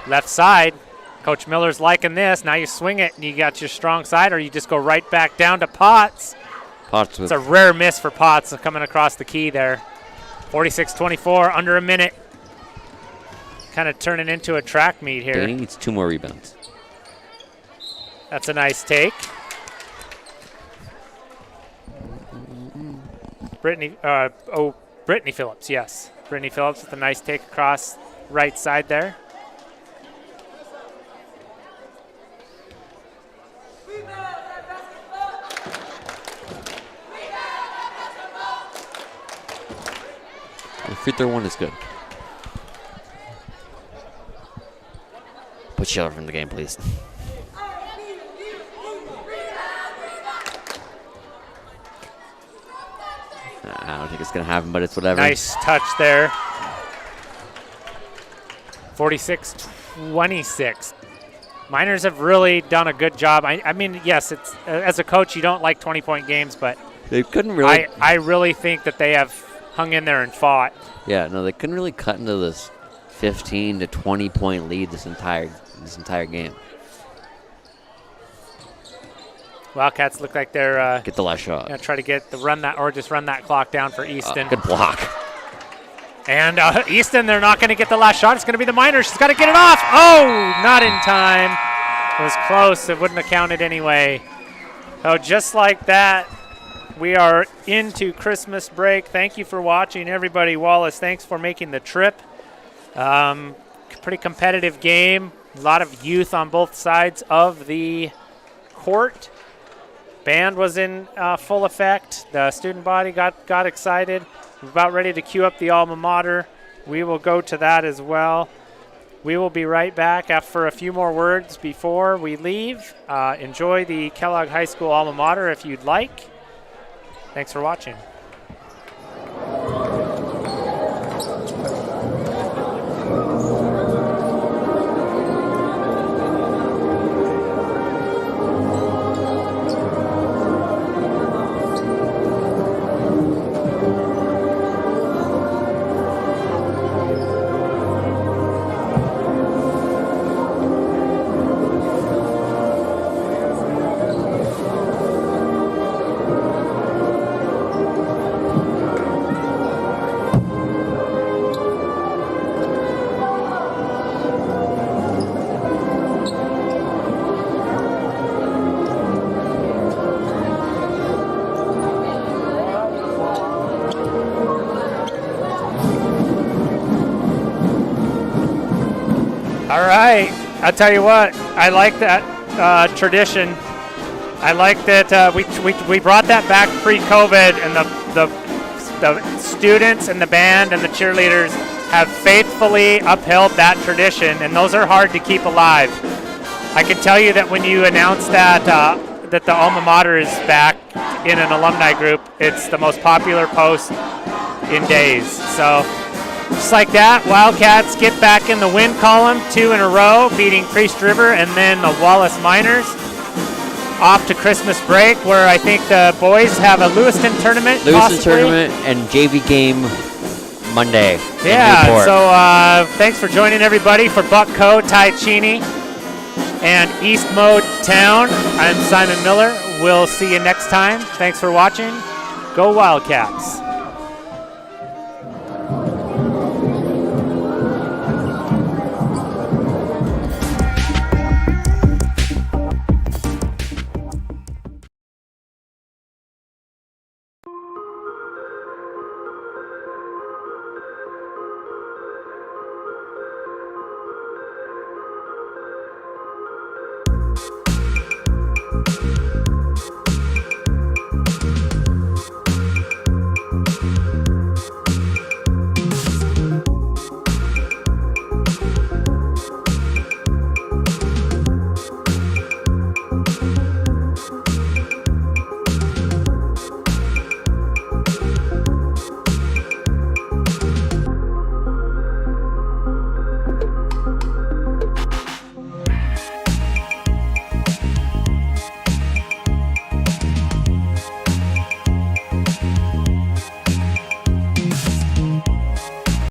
Left side. Coach Miller's liking this. Now you swing it and you got your strong side, or you just go right back down to Potts. It's a rare miss for Potts coming across the key there. 46-24, under a minute. Kind of turning into a track meet here. Danny needs 2 more rebounds. That's a nice take. Brittany Phillips, yes. Brittany Phillips with a nice take across right side there. The free throw one is good. Put Schiller from the game, please. I don't think it's going to happen, but it's whatever. Nice touch there. 46-24 26. Miners have really done a good job. I mean, yes, it's as a coach, you don't like 20-point games, but They couldn't really. I really think that they have hung in there and fought. Yeah, no, they couldn't really cut into this 15 to 20-point lead this entire game. Wildcats look like they're Get the last shot. gonna try to run that clock down for Easton. Good block. And Easton, they're not going to get the last shot. It's going to be the Miners. She's got to get it off. Oh, not in time. It was close. It wouldn't have counted anyway. Oh, just like that, we are into Christmas break. Thank you for watching, everybody. Wallace, thanks for making the trip. Pretty competitive game. A lot of youth on both sides of the court. Band was in full effect. The student body got excited. We're about ready to queue up the alma mater. We will go to that as well. We will be right back after a few more words before we leave. Enjoy the Kellogg High School alma mater if you'd like. Thanks for watching. All right, I'll tell you what, I like that tradition. I like that we brought that back pre-COVID, and the students and the band and the cheerleaders have faithfully upheld that tradition, and those are hard to keep alive. I can tell you that when you announce that that the alma mater is back in an alumni group, it's the most popular post in days. So. Just like that, Wildcats get back in the win column, 2 in a row, beating Priest River and then the Wallace Miners. Off to Christmas break, where I think the boys have a Lewiston tournament. Tournament and JV game Monday. Yeah, so thanks for joining everybody for Buck Co, Ty Cheney, and East Mode Town. I'm Simon Miller. We'll see you next time. Thanks for watching. Go Wildcats.